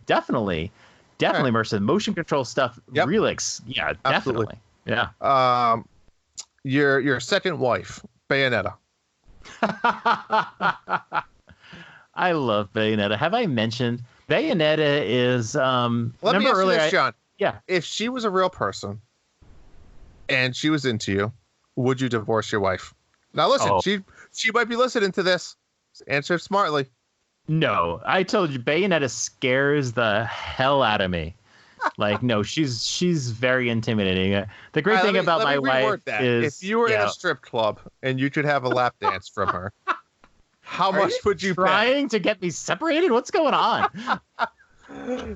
definitely immersive motion control stuff. Yep. Really, yeah, definitely, yeah. Your second wife, Bayonetta. I love Bayonetta. Have I mentioned Bayonetta is Let me ask you this, John. Yeah. If she was a real person and she was into you, would you divorce your wife? Now listen, she might be listening to this. Answer smartly. No, I told you Bayonetta scares the hell out of me. Like, no, she's very intimidating. The great thing about my wife is, if you were in a strip club and you could have a lap dance from her, how much would you trying to get me separated? What's going on?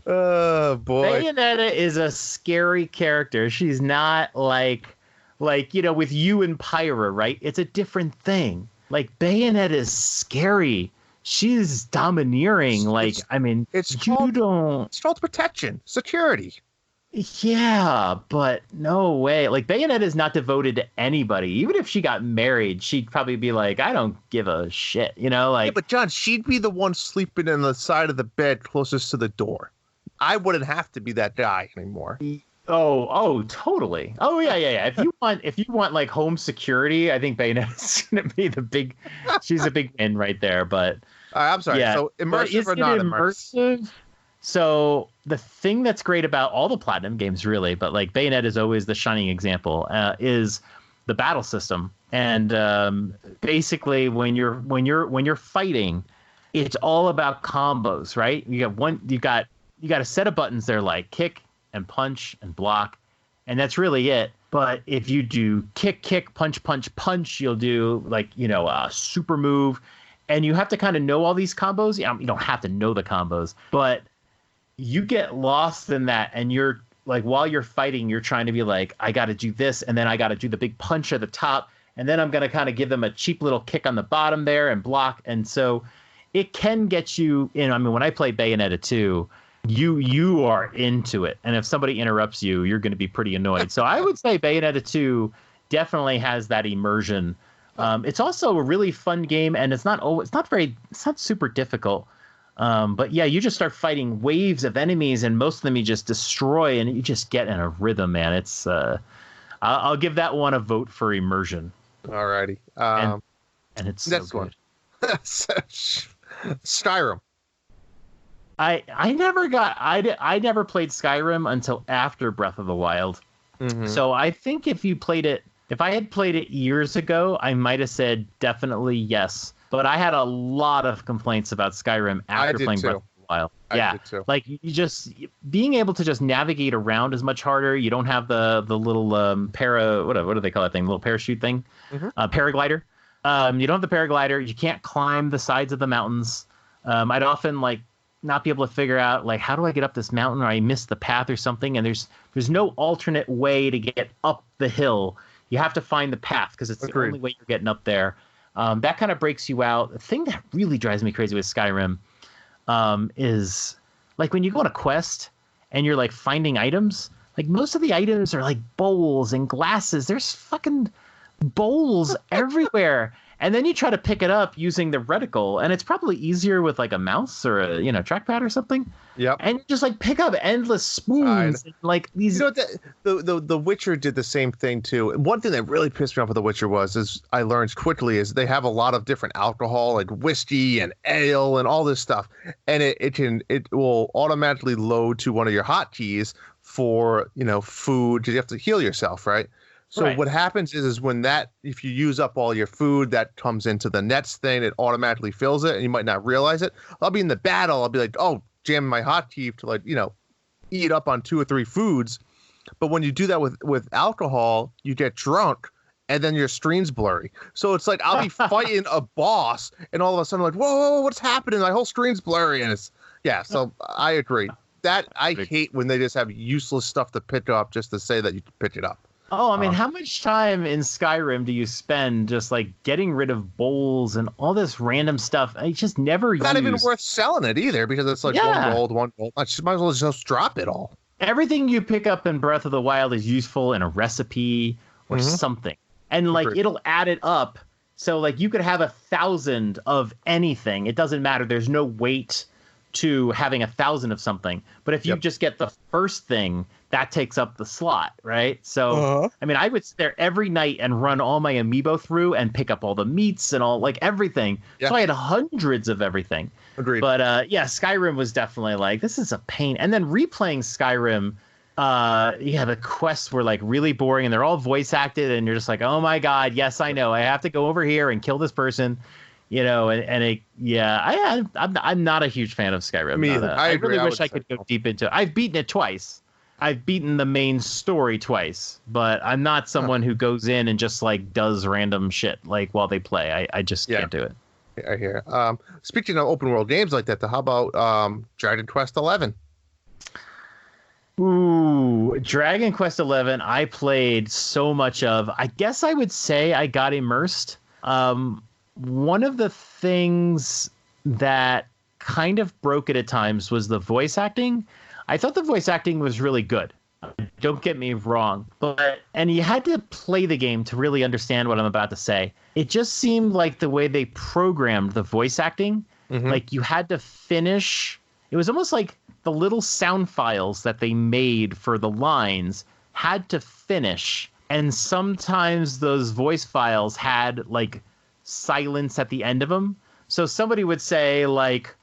Oh boy. Bayonetta is a scary character. She's not like with you and Pyra, right? It's a different thing. Like, Bayonetta is scary. She's domineering. It's called protection, security. Yeah, but no way. Like, Bayonetta is not devoted to anybody. Even if she got married, she'd probably be like, I don't give a shit, Yeah, but John, she'd be the one sleeping on the side of the bed closest to the door. I wouldn't have to be that guy anymore. Oh, totally. Oh, yeah. If you want like home security, I think Bayonetta's gonna be she's a big win right there. But I'm sorry. Yeah, so immersive or not immersive? So the thing that's great about all the Platinum games, really, but like Bayonetta is always the shining example, is the battle system. And basically, when you're fighting, it's all about combos, right? You got a set of buttons there, like kick and punch and block, and that's really it. But if you do kick, punch, punch, you'll do like a super move, and you have to kind of know all these combos. You don't have to know the combos, but you get lost in that, and you're like, while you're fighting, you're trying to be like, I got to do this, and then I got to do the big punch at the top, and then I'm going to kind of give them a cheap little kick on the bottom there and block. And so it can get you in. I mean, when I play Bayonetta 2, you are into it, and if somebody interrupts you, you're going to be pretty annoyed. So I would say Bayonetta 2 definitely has that immersion. It's also a really fun game, and it's not super difficult. But yeah, you just start fighting waves of enemies, and most of them you just destroy, and you just get in a rhythm, man. It's I'll give that one a vote for immersion. Alrighty. And it's so good. Skyrim. I never played Skyrim until after Breath of the Wild. Mm-hmm. So I think if I had played it years ago, I might have said definitely yes. But I had a lot of complaints about Skyrim after playing Breath of the Wild. Yeah, like you just being able to just navigate around is much harder. You don't have the little what do they call that thing? Little parachute thing, paraglider. You don't have the paraglider. You can't climb the sides of the mountains. I'd often not be able to figure out how do I get up this mountain, or I missed the path or something. And there's no alternate way to get up the hill. You have to find the path because it's the only way you're getting up there. That kind of breaks you out. The thing that really drives me crazy with Skyrim is when you go on a quest and you're finding items, most of the items are bowls and glasses. There's fucking bowls everywhere. And then you try to pick it up using the reticle, and it's probably easier with a mouse or a trackpad or something. Yep. And you just pick up endless spoons, these. The Witcher did the same thing too. And one thing that really pissed me off with The Witcher is I learned quickly is they have a lot of different alcohol, like whiskey and ale and all this stuff, and it will automatically load to one of your hotkeys for food because you have to heal yourself, right? So what happens is when if you use up all your food, that comes into the nets thing, it automatically fills it, and you might not realize it. I'll be in the battle, I'll be like, oh, jam my hotkey to eat up on 2 or 3 foods. But when you do that with alcohol, you get drunk, and then your screen's blurry. So it's I'll be fighting a boss, and all of a sudden I'm whoa, what's happening? My whole screen's blurry, and so I agree. That I hate when they just have useless stuff to pick up just to say that you can pick it up. Oh, I mean, how much time in Skyrim do you spend just like getting rid of bowls and all this random stuff? I just never Not even worth selling it either because it's like one gold. I just might as well just drop it all. Everything you pick up in Breath of the Wild is useful in a recipe or something. And like it'll add it up. So like you could have 1,000 of anything. It doesn't matter. There's no weight to having 1,000 of something. But if you just get the first thing, that takes up the slot, right? So, I mean, I would sit there every night and run all my amiibo through and pick up all the meats and all, like, everything. Yeah. So I had hundreds of everything. Agreed. But, Skyrim was definitely like, this is a pain. And then replaying Skyrim, the quests were, like, really boring, and they're all voice acted, and you're just like, oh, my God, yes, I know. I have to go over here and kill this person. You know, I'm not a huge fan of Skyrim. I really wish I could go deep into it. I've beaten it twice. I've beaten the main story twice, but I'm not someone who goes in and just like does random shit like while they play. I just can't do it. I hear. Speaking of open world games like that, how about Dragon Quest 11? Ooh, Dragon Quest 11. I played so much of. I guess I would say I got immersed. One of the things that kind of broke it at times was the voice acting. I thought the voice acting was really good. Don't get me wrong. And you had to play the game to really understand what I'm about to say. It just seemed like the way they programmed the voice acting, like you had to finish. It was almost like the little sound files that they made for the lines had to finish. And sometimes those voice files had like silence at the end of them. So somebody would say like,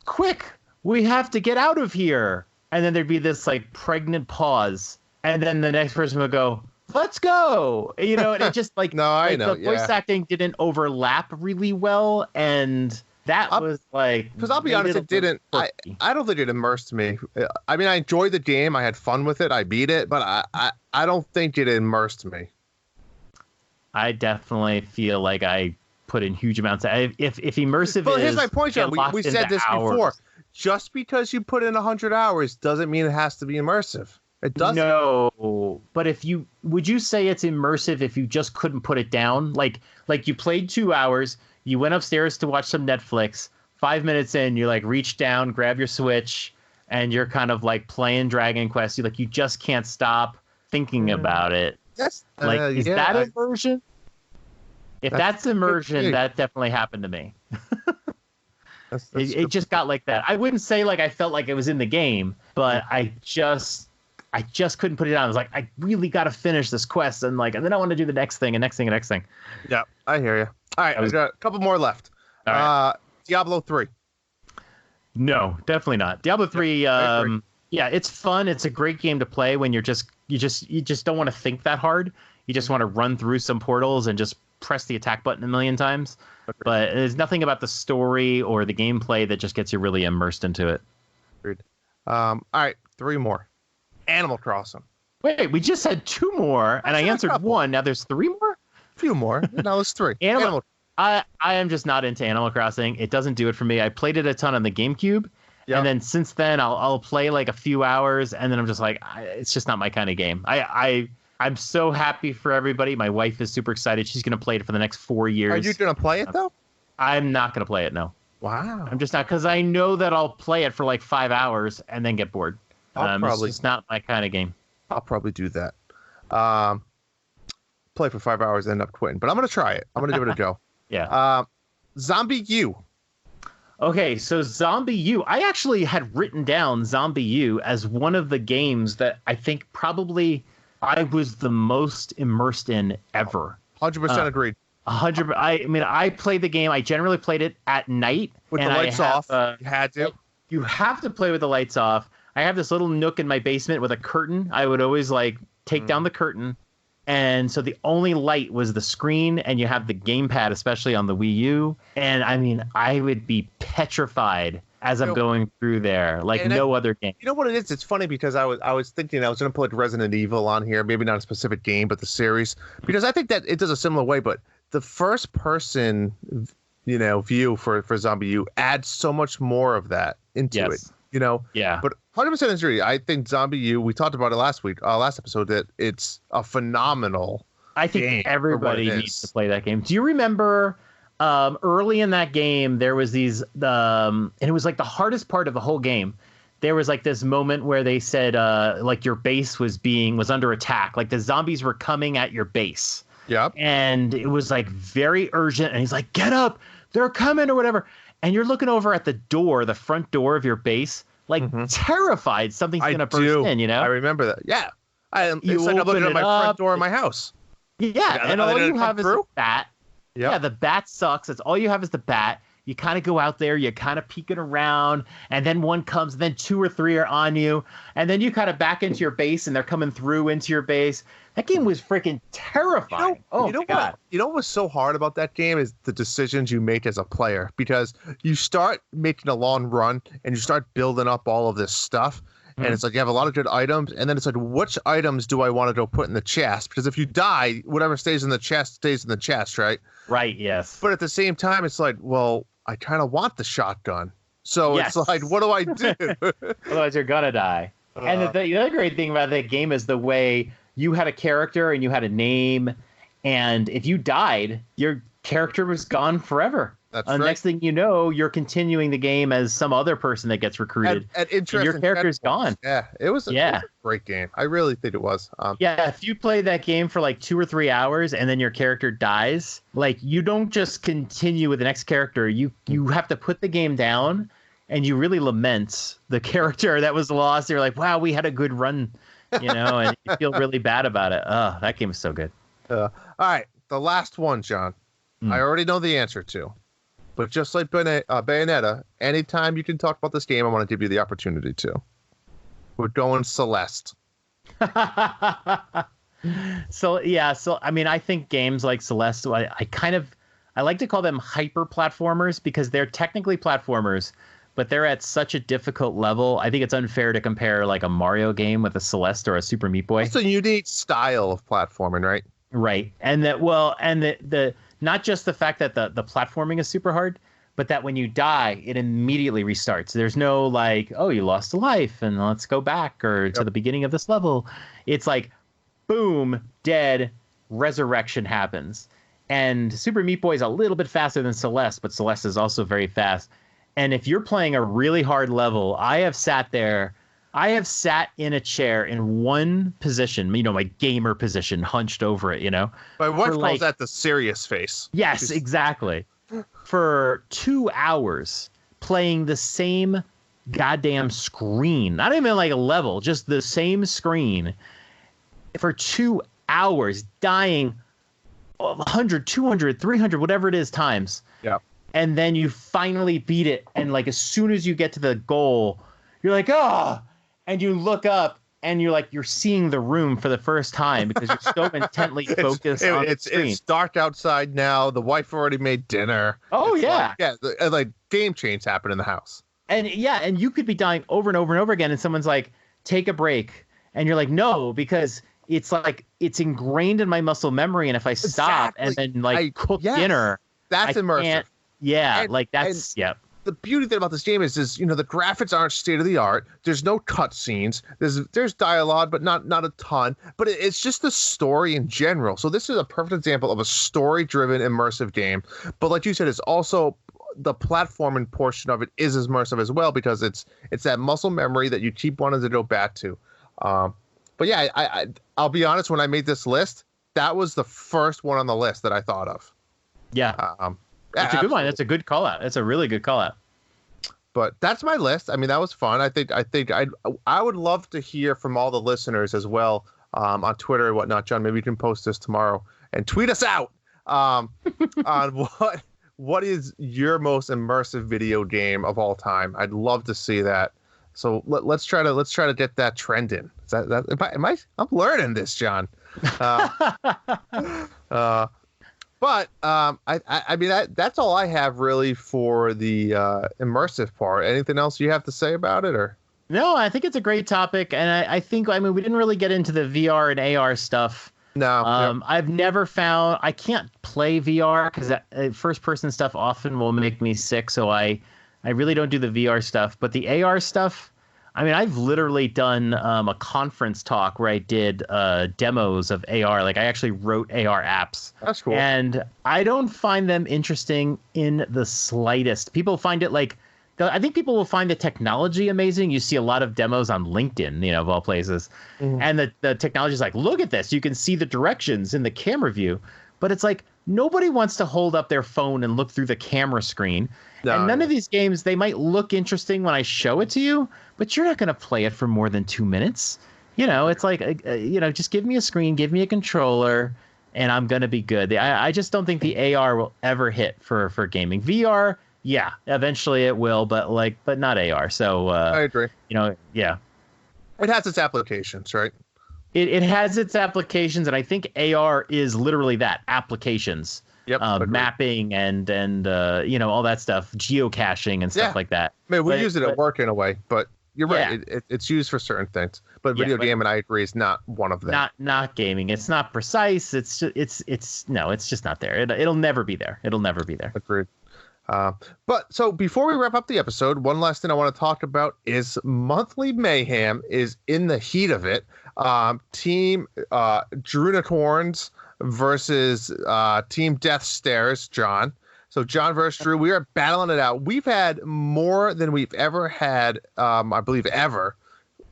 quick, we have to get out of here. And then there'd be this like pregnant pause. And then the next person would go, let's go. You know, and it just like, the voice acting didn't overlap really well. And that was like, because I'll be honest, it didn't, I don't think it immersed me. I mean, I enjoyed the game. I had fun with it. I beat it, but I don't think it immersed me. I definitely feel like I put in huge amounts. If immersive but here's my point, John. We said this before. Just because you put in 100 hours doesn't mean it has to be immersive. It doesn't. No, but would you say it's immersive if you just couldn't put it down? Like you played 2 hours, you went upstairs to watch some Netflix. 5 minutes in, you like reach down, grab your Switch, and you're kind of like playing Dragon Quest. You just can't stop thinking about it. That's is that immersion? If that's immersion, that definitely happened to me. It just got like that. I wouldn't say like I felt like it was in the game, but I just couldn't put it down. I was like, I really got to finish this quest, and then I want to do the next thing and next thing and next thing. Yeah, I hear you. All right, I've got a couple more left. All right. Diablo 3. No, definitely not. Diablo 3. It's fun. It's a great game to play when you just don't want to think that hard. You just want to run through some portals and just press the attack button a million times. But there's nothing about the story or the gameplay that just gets you really immersed into it. Agreed. All right, 3 more. Animal Crossing. Wait, we just had 2 more, and I answered 1. Now there's 3 more? A few more. Now it's 3. I am just not into Animal Crossing. It doesn't do it for me. I played it a ton on the GameCube, and then since then I'll play like a few hours, and then I'm just like, it's just not my kind of game. I'm so happy for everybody. My wife is super excited. She's going to play it for the next 4 years. Are you going to play it, though? I'm not going to play it, no. Wow. I'm just not, because I know that I'll play it for like 5 hours and then get bored. It's just not my kind of game. I'll probably do that. Play for 5 hours and end up quitting. But I'm going to try it. I'm going to give it a go. Yeah. Zombie U. Okay, so Zombie U. I actually had written down Zombie U as one of the games that I think probably I was the most immersed in ever. 100% agreed. 100. I played the game. I generally played it at night with the lights off. You had to. You have to play with the lights off. I have this little nook in my basement with a curtain. I would always like take down the curtain, and so the only light was the screen. And you have the gamepad, especially on the Wii U. And I mean, I would be petrified as I'm going through there, like no other game. You know what it is? It's funny because I was thinking I was going to put Resident Evil on here, maybe not a specific game, but the series, because I think that it does a similar way. But the first person, view for Zombie U adds so much more of that into it. Yeah. But 100% agree. I think Zombie U, we talked about it last episode, that it's a phenomenal I think game everybody needs to play that game. Do you remember early in that game, there was and it was like the hardest part of the whole game. There was like this moment where they said like your base was under attack. Like the zombies were coming at your base. Yep. And it was like very urgent. And he's like, get up, they're coming or whatever. And you're looking over at the front door of your base, like terrified something's going to burst in, you know? I remember that. Yeah. You like I'm looking at my up, front door of my house. Yeah. And all you have is the bat. Yep. Yeah, the bat sucks. That's all you have is the bat. You kind of go out there, you kind of peek it around, and then one comes, and then 2 or 3 are on you, and then you kind of back into your base, and they're coming through into your base. That game was freaking terrifying. You know what? You know what's so hard about that game is the decisions you make as a player, because you start making a long run, and you start building up all of this stuff, and it's like you have a lot of good items, and then it's like, which items do I want to go put in the chest? Because if you die, whatever stays in the chest stays in the chest, right? Right, yes. But at the same time, it's like, well, I kind of want the shotgun. So It's like, what do I do? Otherwise, you're going to die. And the other great thing about that game is the way you had a character and you had a name. And if you died, your character was gone forever. That's right. Next thing you know, you're continuing the game as some other person that gets recruited. And your character's gone. Yeah, it was a great game. I really think it was. If you play that game for like 2 or 3 hours and then your character dies, like you don't just continue with the next character. You have to put the game down and you really lament the character that was lost. You're like, wow, we had a good run, you know, and you feel really bad about it. Oh, that game is so good. All right, the last one, John. I already know the answer to. But just like Bayonetta, anytime you can talk about this game, I want to give you the opportunity to. We're going Celeste. So I mean, I think games like Celeste, I like to call them hyper platformers because they're technically platformers, but they're at such a difficult level. I think it's unfair to compare like a Mario game with a Celeste or a Super Meat Boy. It's a unique style of platforming, right? Right. And the not just the fact that the platforming is super hard, but that when you die, it immediately restarts. There's no like, oh, you lost a life and let's go back or to the beginning of this level. It's like, boom, dead, resurrection happens. And Super Meat Boy is a little bit faster than Celeste, but Celeste is also very fast. And if you're playing a really hard level, I have sat in a chair in one position, you know, my gamer position, hunched over it, you know. My wife calls that the serious face. Yes, exactly. For 2 hours playing the same goddamn screen. Not even like a level, just the same screen. For 2 hours, dying 100, 200, 300, whatever it is times. Yeah. And then you finally beat it. And like as soon as you get to the goal, you're like, oh. And you look up and you're seeing the room for the first time because you're so intently focused on the screen. It's dark outside now. The wife already made dinner. Oh, yeah. Like game change happen in the house. And you could be dying over and over and over again. And someone's like, take a break. And you're like, no, because it's like it's ingrained in my muscle memory. And if I stop and then cook dinner, that's immersive. The beauty thing about this game is you know, the graphics aren't state of the art. There's no cutscenes. There's dialogue, but not a ton. But it's just the story in general. So this is a perfect example of a story-driven immersive game. But like you said, it's also the platforming portion of it is immersive as well because it's that muscle memory that you keep wanting to go back to. But yeah, I'll be honest. When I made this list, that was the first one on the list that I thought of. Yeah. That's a good one. That's a good call out. That's a really good call out. But that's my list. I mean, that was fun. I would love to hear from all the listeners as well on Twitter and whatnot. John, maybe you can post this tomorrow and tweet us out on what is your most immersive video game of all time. I'd love to see that. So let's try to get that trending. I'm learning this, John. But I mean that's all I have really for the immersive part. Anything else you have to say about it, or? No, I think it's a great topic, and I think we didn't really get into the VR and AR stuff. No, I've never found I can't play VR because first person stuff often will make me sick, so I really don't do the VR stuff. But the AR stuff, I mean, I've literally done a conference talk where I did demos of AR. Like I actually wrote AR apps. That's cool. And I don't find them interesting in the slightest. People find it like, I think people will find the technology amazing. You see a lot of demos on LinkedIn, of all places. Mm-hmm. And the technology is like, look at this. You can see the directions in the camera view. But it's like, nobody wants to hold up their phone and look through the camera screen. No, and none of these games, they might look interesting when I show it to you, but you're not going to play it for more than 2 minutes. It's like, just give me a screen, give me a controller, and I'm going to be good. I just don't think the AR will ever hit for gaming. VR, yeah, eventually it will, but not AR. So I agree. Yeah. It has its applications, right? It has its applications, and I think AR is literally that, applications. Yep. Mapping and all that stuff, geocaching and stuff like that. I mean, we use it at work in a way, but you're right. It's used for certain things. But video game, and I agree, is not one of them. Not gaming. It's not precise. It's just not there. It'll never be there. It'll never be there. Agreed. But so before we wrap up the episode, one last thing I want to talk about is Monthly Mayhem is in the heat of it. Team Drunicorns versus Team Death Stairs, John. So John versus Drew, we are battling it out. We've had more than we've ever had, I believe, ever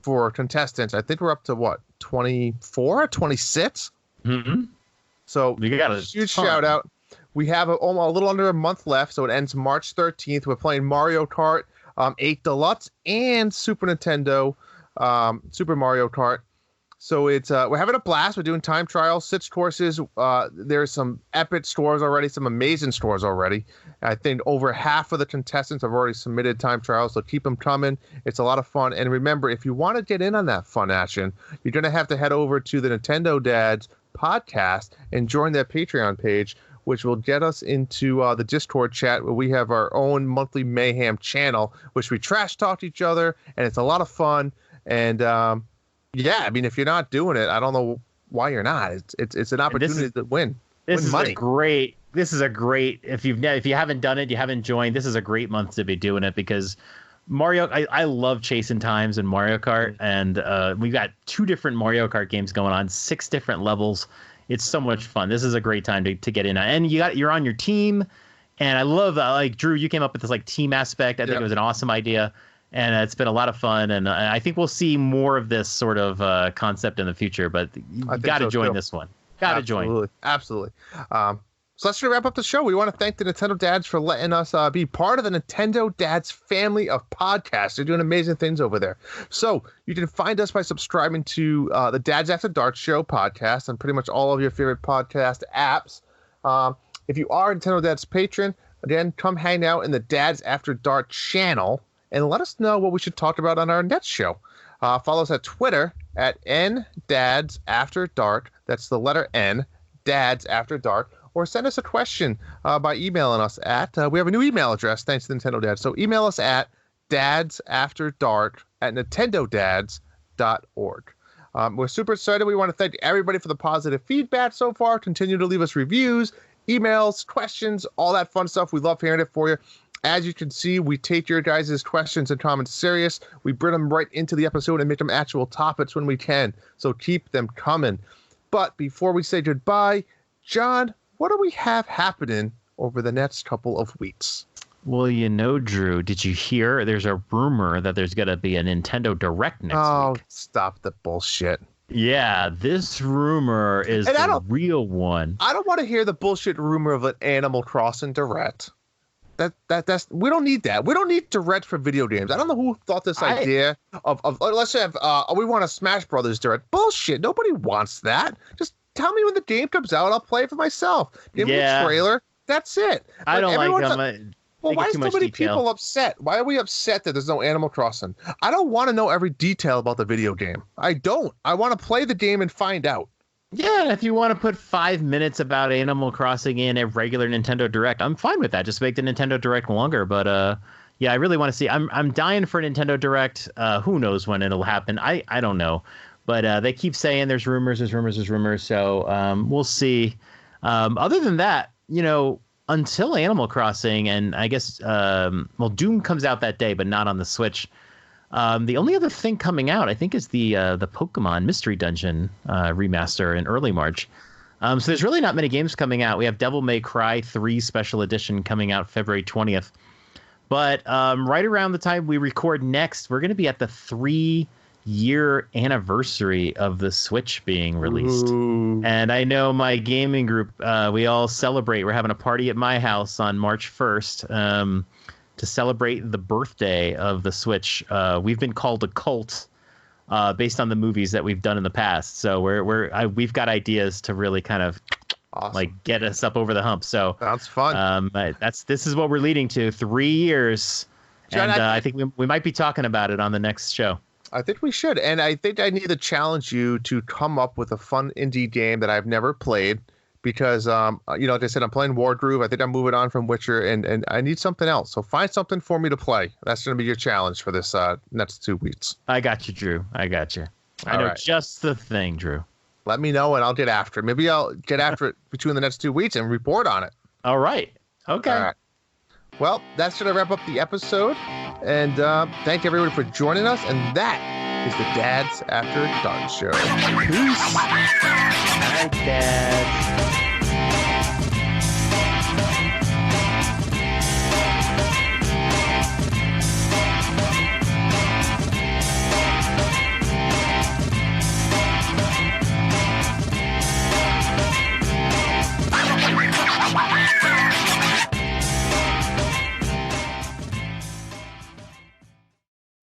for contestants. I think we're up to what, 24, 26? Mm-hmm. So we got a huge shout out. We have a little under a month left, so it ends March 13th. We're playing Mario Kart 8 Deluxe and Super Nintendo Super Mario Kart. So it's we're having a blast. We're doing time trials, 6 courses. There's some epic scores already, some amazing scores already. I think over half of the contestants have already submitted time trials, so keep them coming. It's a lot of fun. And remember, if you want to get in on that fun action, you're going to have to head over to the Nintendo Dads podcast and join their Patreon page, which will get us into the Discord chat where we have our own Monthly Mayhem channel, which we trash talk each other, and it's a lot of fun. And yeah, I mean, if you're not doing it, I don't know why you're not. It's an opportunity to win. This is money. This is a great. If you haven't done it, you haven't joined. This is a great month to be doing it because Mario. I love chasing times in Mario Kart, and we've got 2 different Mario Kart games going on, 6 different levels. It's so much fun. This is a great time to get in, and you're on your team, and I love like Drew. You came up with this like team aspect. I think it was an awesome idea. And it's been a lot of fun, and I think we'll see more of this sort of concept in the future. But you got to join this one. Got to join. Absolutely. So let's wrap up the show. We want to thank the Nintendo Dads for letting us be part of the Nintendo Dads family of podcasts. They're doing amazing things over there. So you can find us by subscribing to the Dads After Dark Show podcast on pretty much all of your favorite podcast apps. If you are a Nintendo Dads patron, again, come hang out in the Dads After Dark channel and let us know what we should talk about on our next show. Follow us at Twitter at NDadsAfterDark. That's the letter N, Dads After Dark. Or send us a question by emailing us at, we have a new email address, thanks to Nintendo Dads. So email us at dadsafterdark@nintendodads.org. We're super excited. We want to thank everybody for the positive feedback so far. Continue to leave us reviews, emails, questions, all that fun stuff. We love hearing it for you. As you can see, we take your guys' questions and comments serious. We bring them right into the episode and make them actual topics when we can. So keep them coming. But before we say goodbye, John, what do we have happening over the next couple of weeks? Well, Drew, did you hear? There's a rumor that there's going to be a Nintendo Direct next week. Oh, stop the bullshit. Yeah, this rumor is the real one. I don't want to hear the bullshit rumor of an Animal Crossing Direct. That's we don't need that. We don't need Direct for video games. I don't know who thought this idea of let's have we want a Smash Brothers Direct. Bullshit. Nobody wants that. Just tell me when the game comes out. I'll play it for myself. Give me a trailer. That's it. I don't like them. Well, why is so many people upset? Why are we upset that there's no Animal Crossing? I don't want to know every detail about the video game. I don't. I want to play the game and find out. Yeah, if you want to put 5 minutes about Animal Crossing in a regular Nintendo Direct, I'm fine with that. Just make the Nintendo Direct longer. But yeah, I really want to see. I'm dying for a Nintendo Direct. Who knows when it'll happen? I don't know. But they keep saying there's rumors. So we'll see. Other than that, until Animal Crossing, and I guess Doom comes out that day, but not on the Switch. The only other thing coming out, I think, is the Pokemon Mystery Dungeon remaster in early March. So there's really not many games coming out. We have Devil May Cry 3 Special Edition coming out February 20th. But right around the time we record next, we're going to be at the 3-year anniversary of the Switch being released. Ooh. And I know my gaming group, we all celebrate. We're having a party at my house on March 1st to celebrate the birthday of the Switch. We've been called a cult based on the movies that we've done in the past. So we've got ideas to really kind of like get us up over the hump. So sounds fun. This is what we're leading to. 3 years. John, and I think we might be talking about it on the next show. I think we should. And I think I need to challenge you to come up with a fun indie game that I've never played because, like I said, I'm playing Wargroove. I think I'm moving on from Witcher and I need something else. So find something for me to play. That's going to be your challenge for this next 2 weeks. I got you, Drew. I got you. I know just the thing, Drew. Let me know and I'll get after it. Maybe I'll get after it between the next 2 weeks and report on it. All right. Okay. All right. Well, that's going to wrap up the episode. And thank everyone for joining us. And that is the Dads After Dark Show. Peace. Hi, Dad.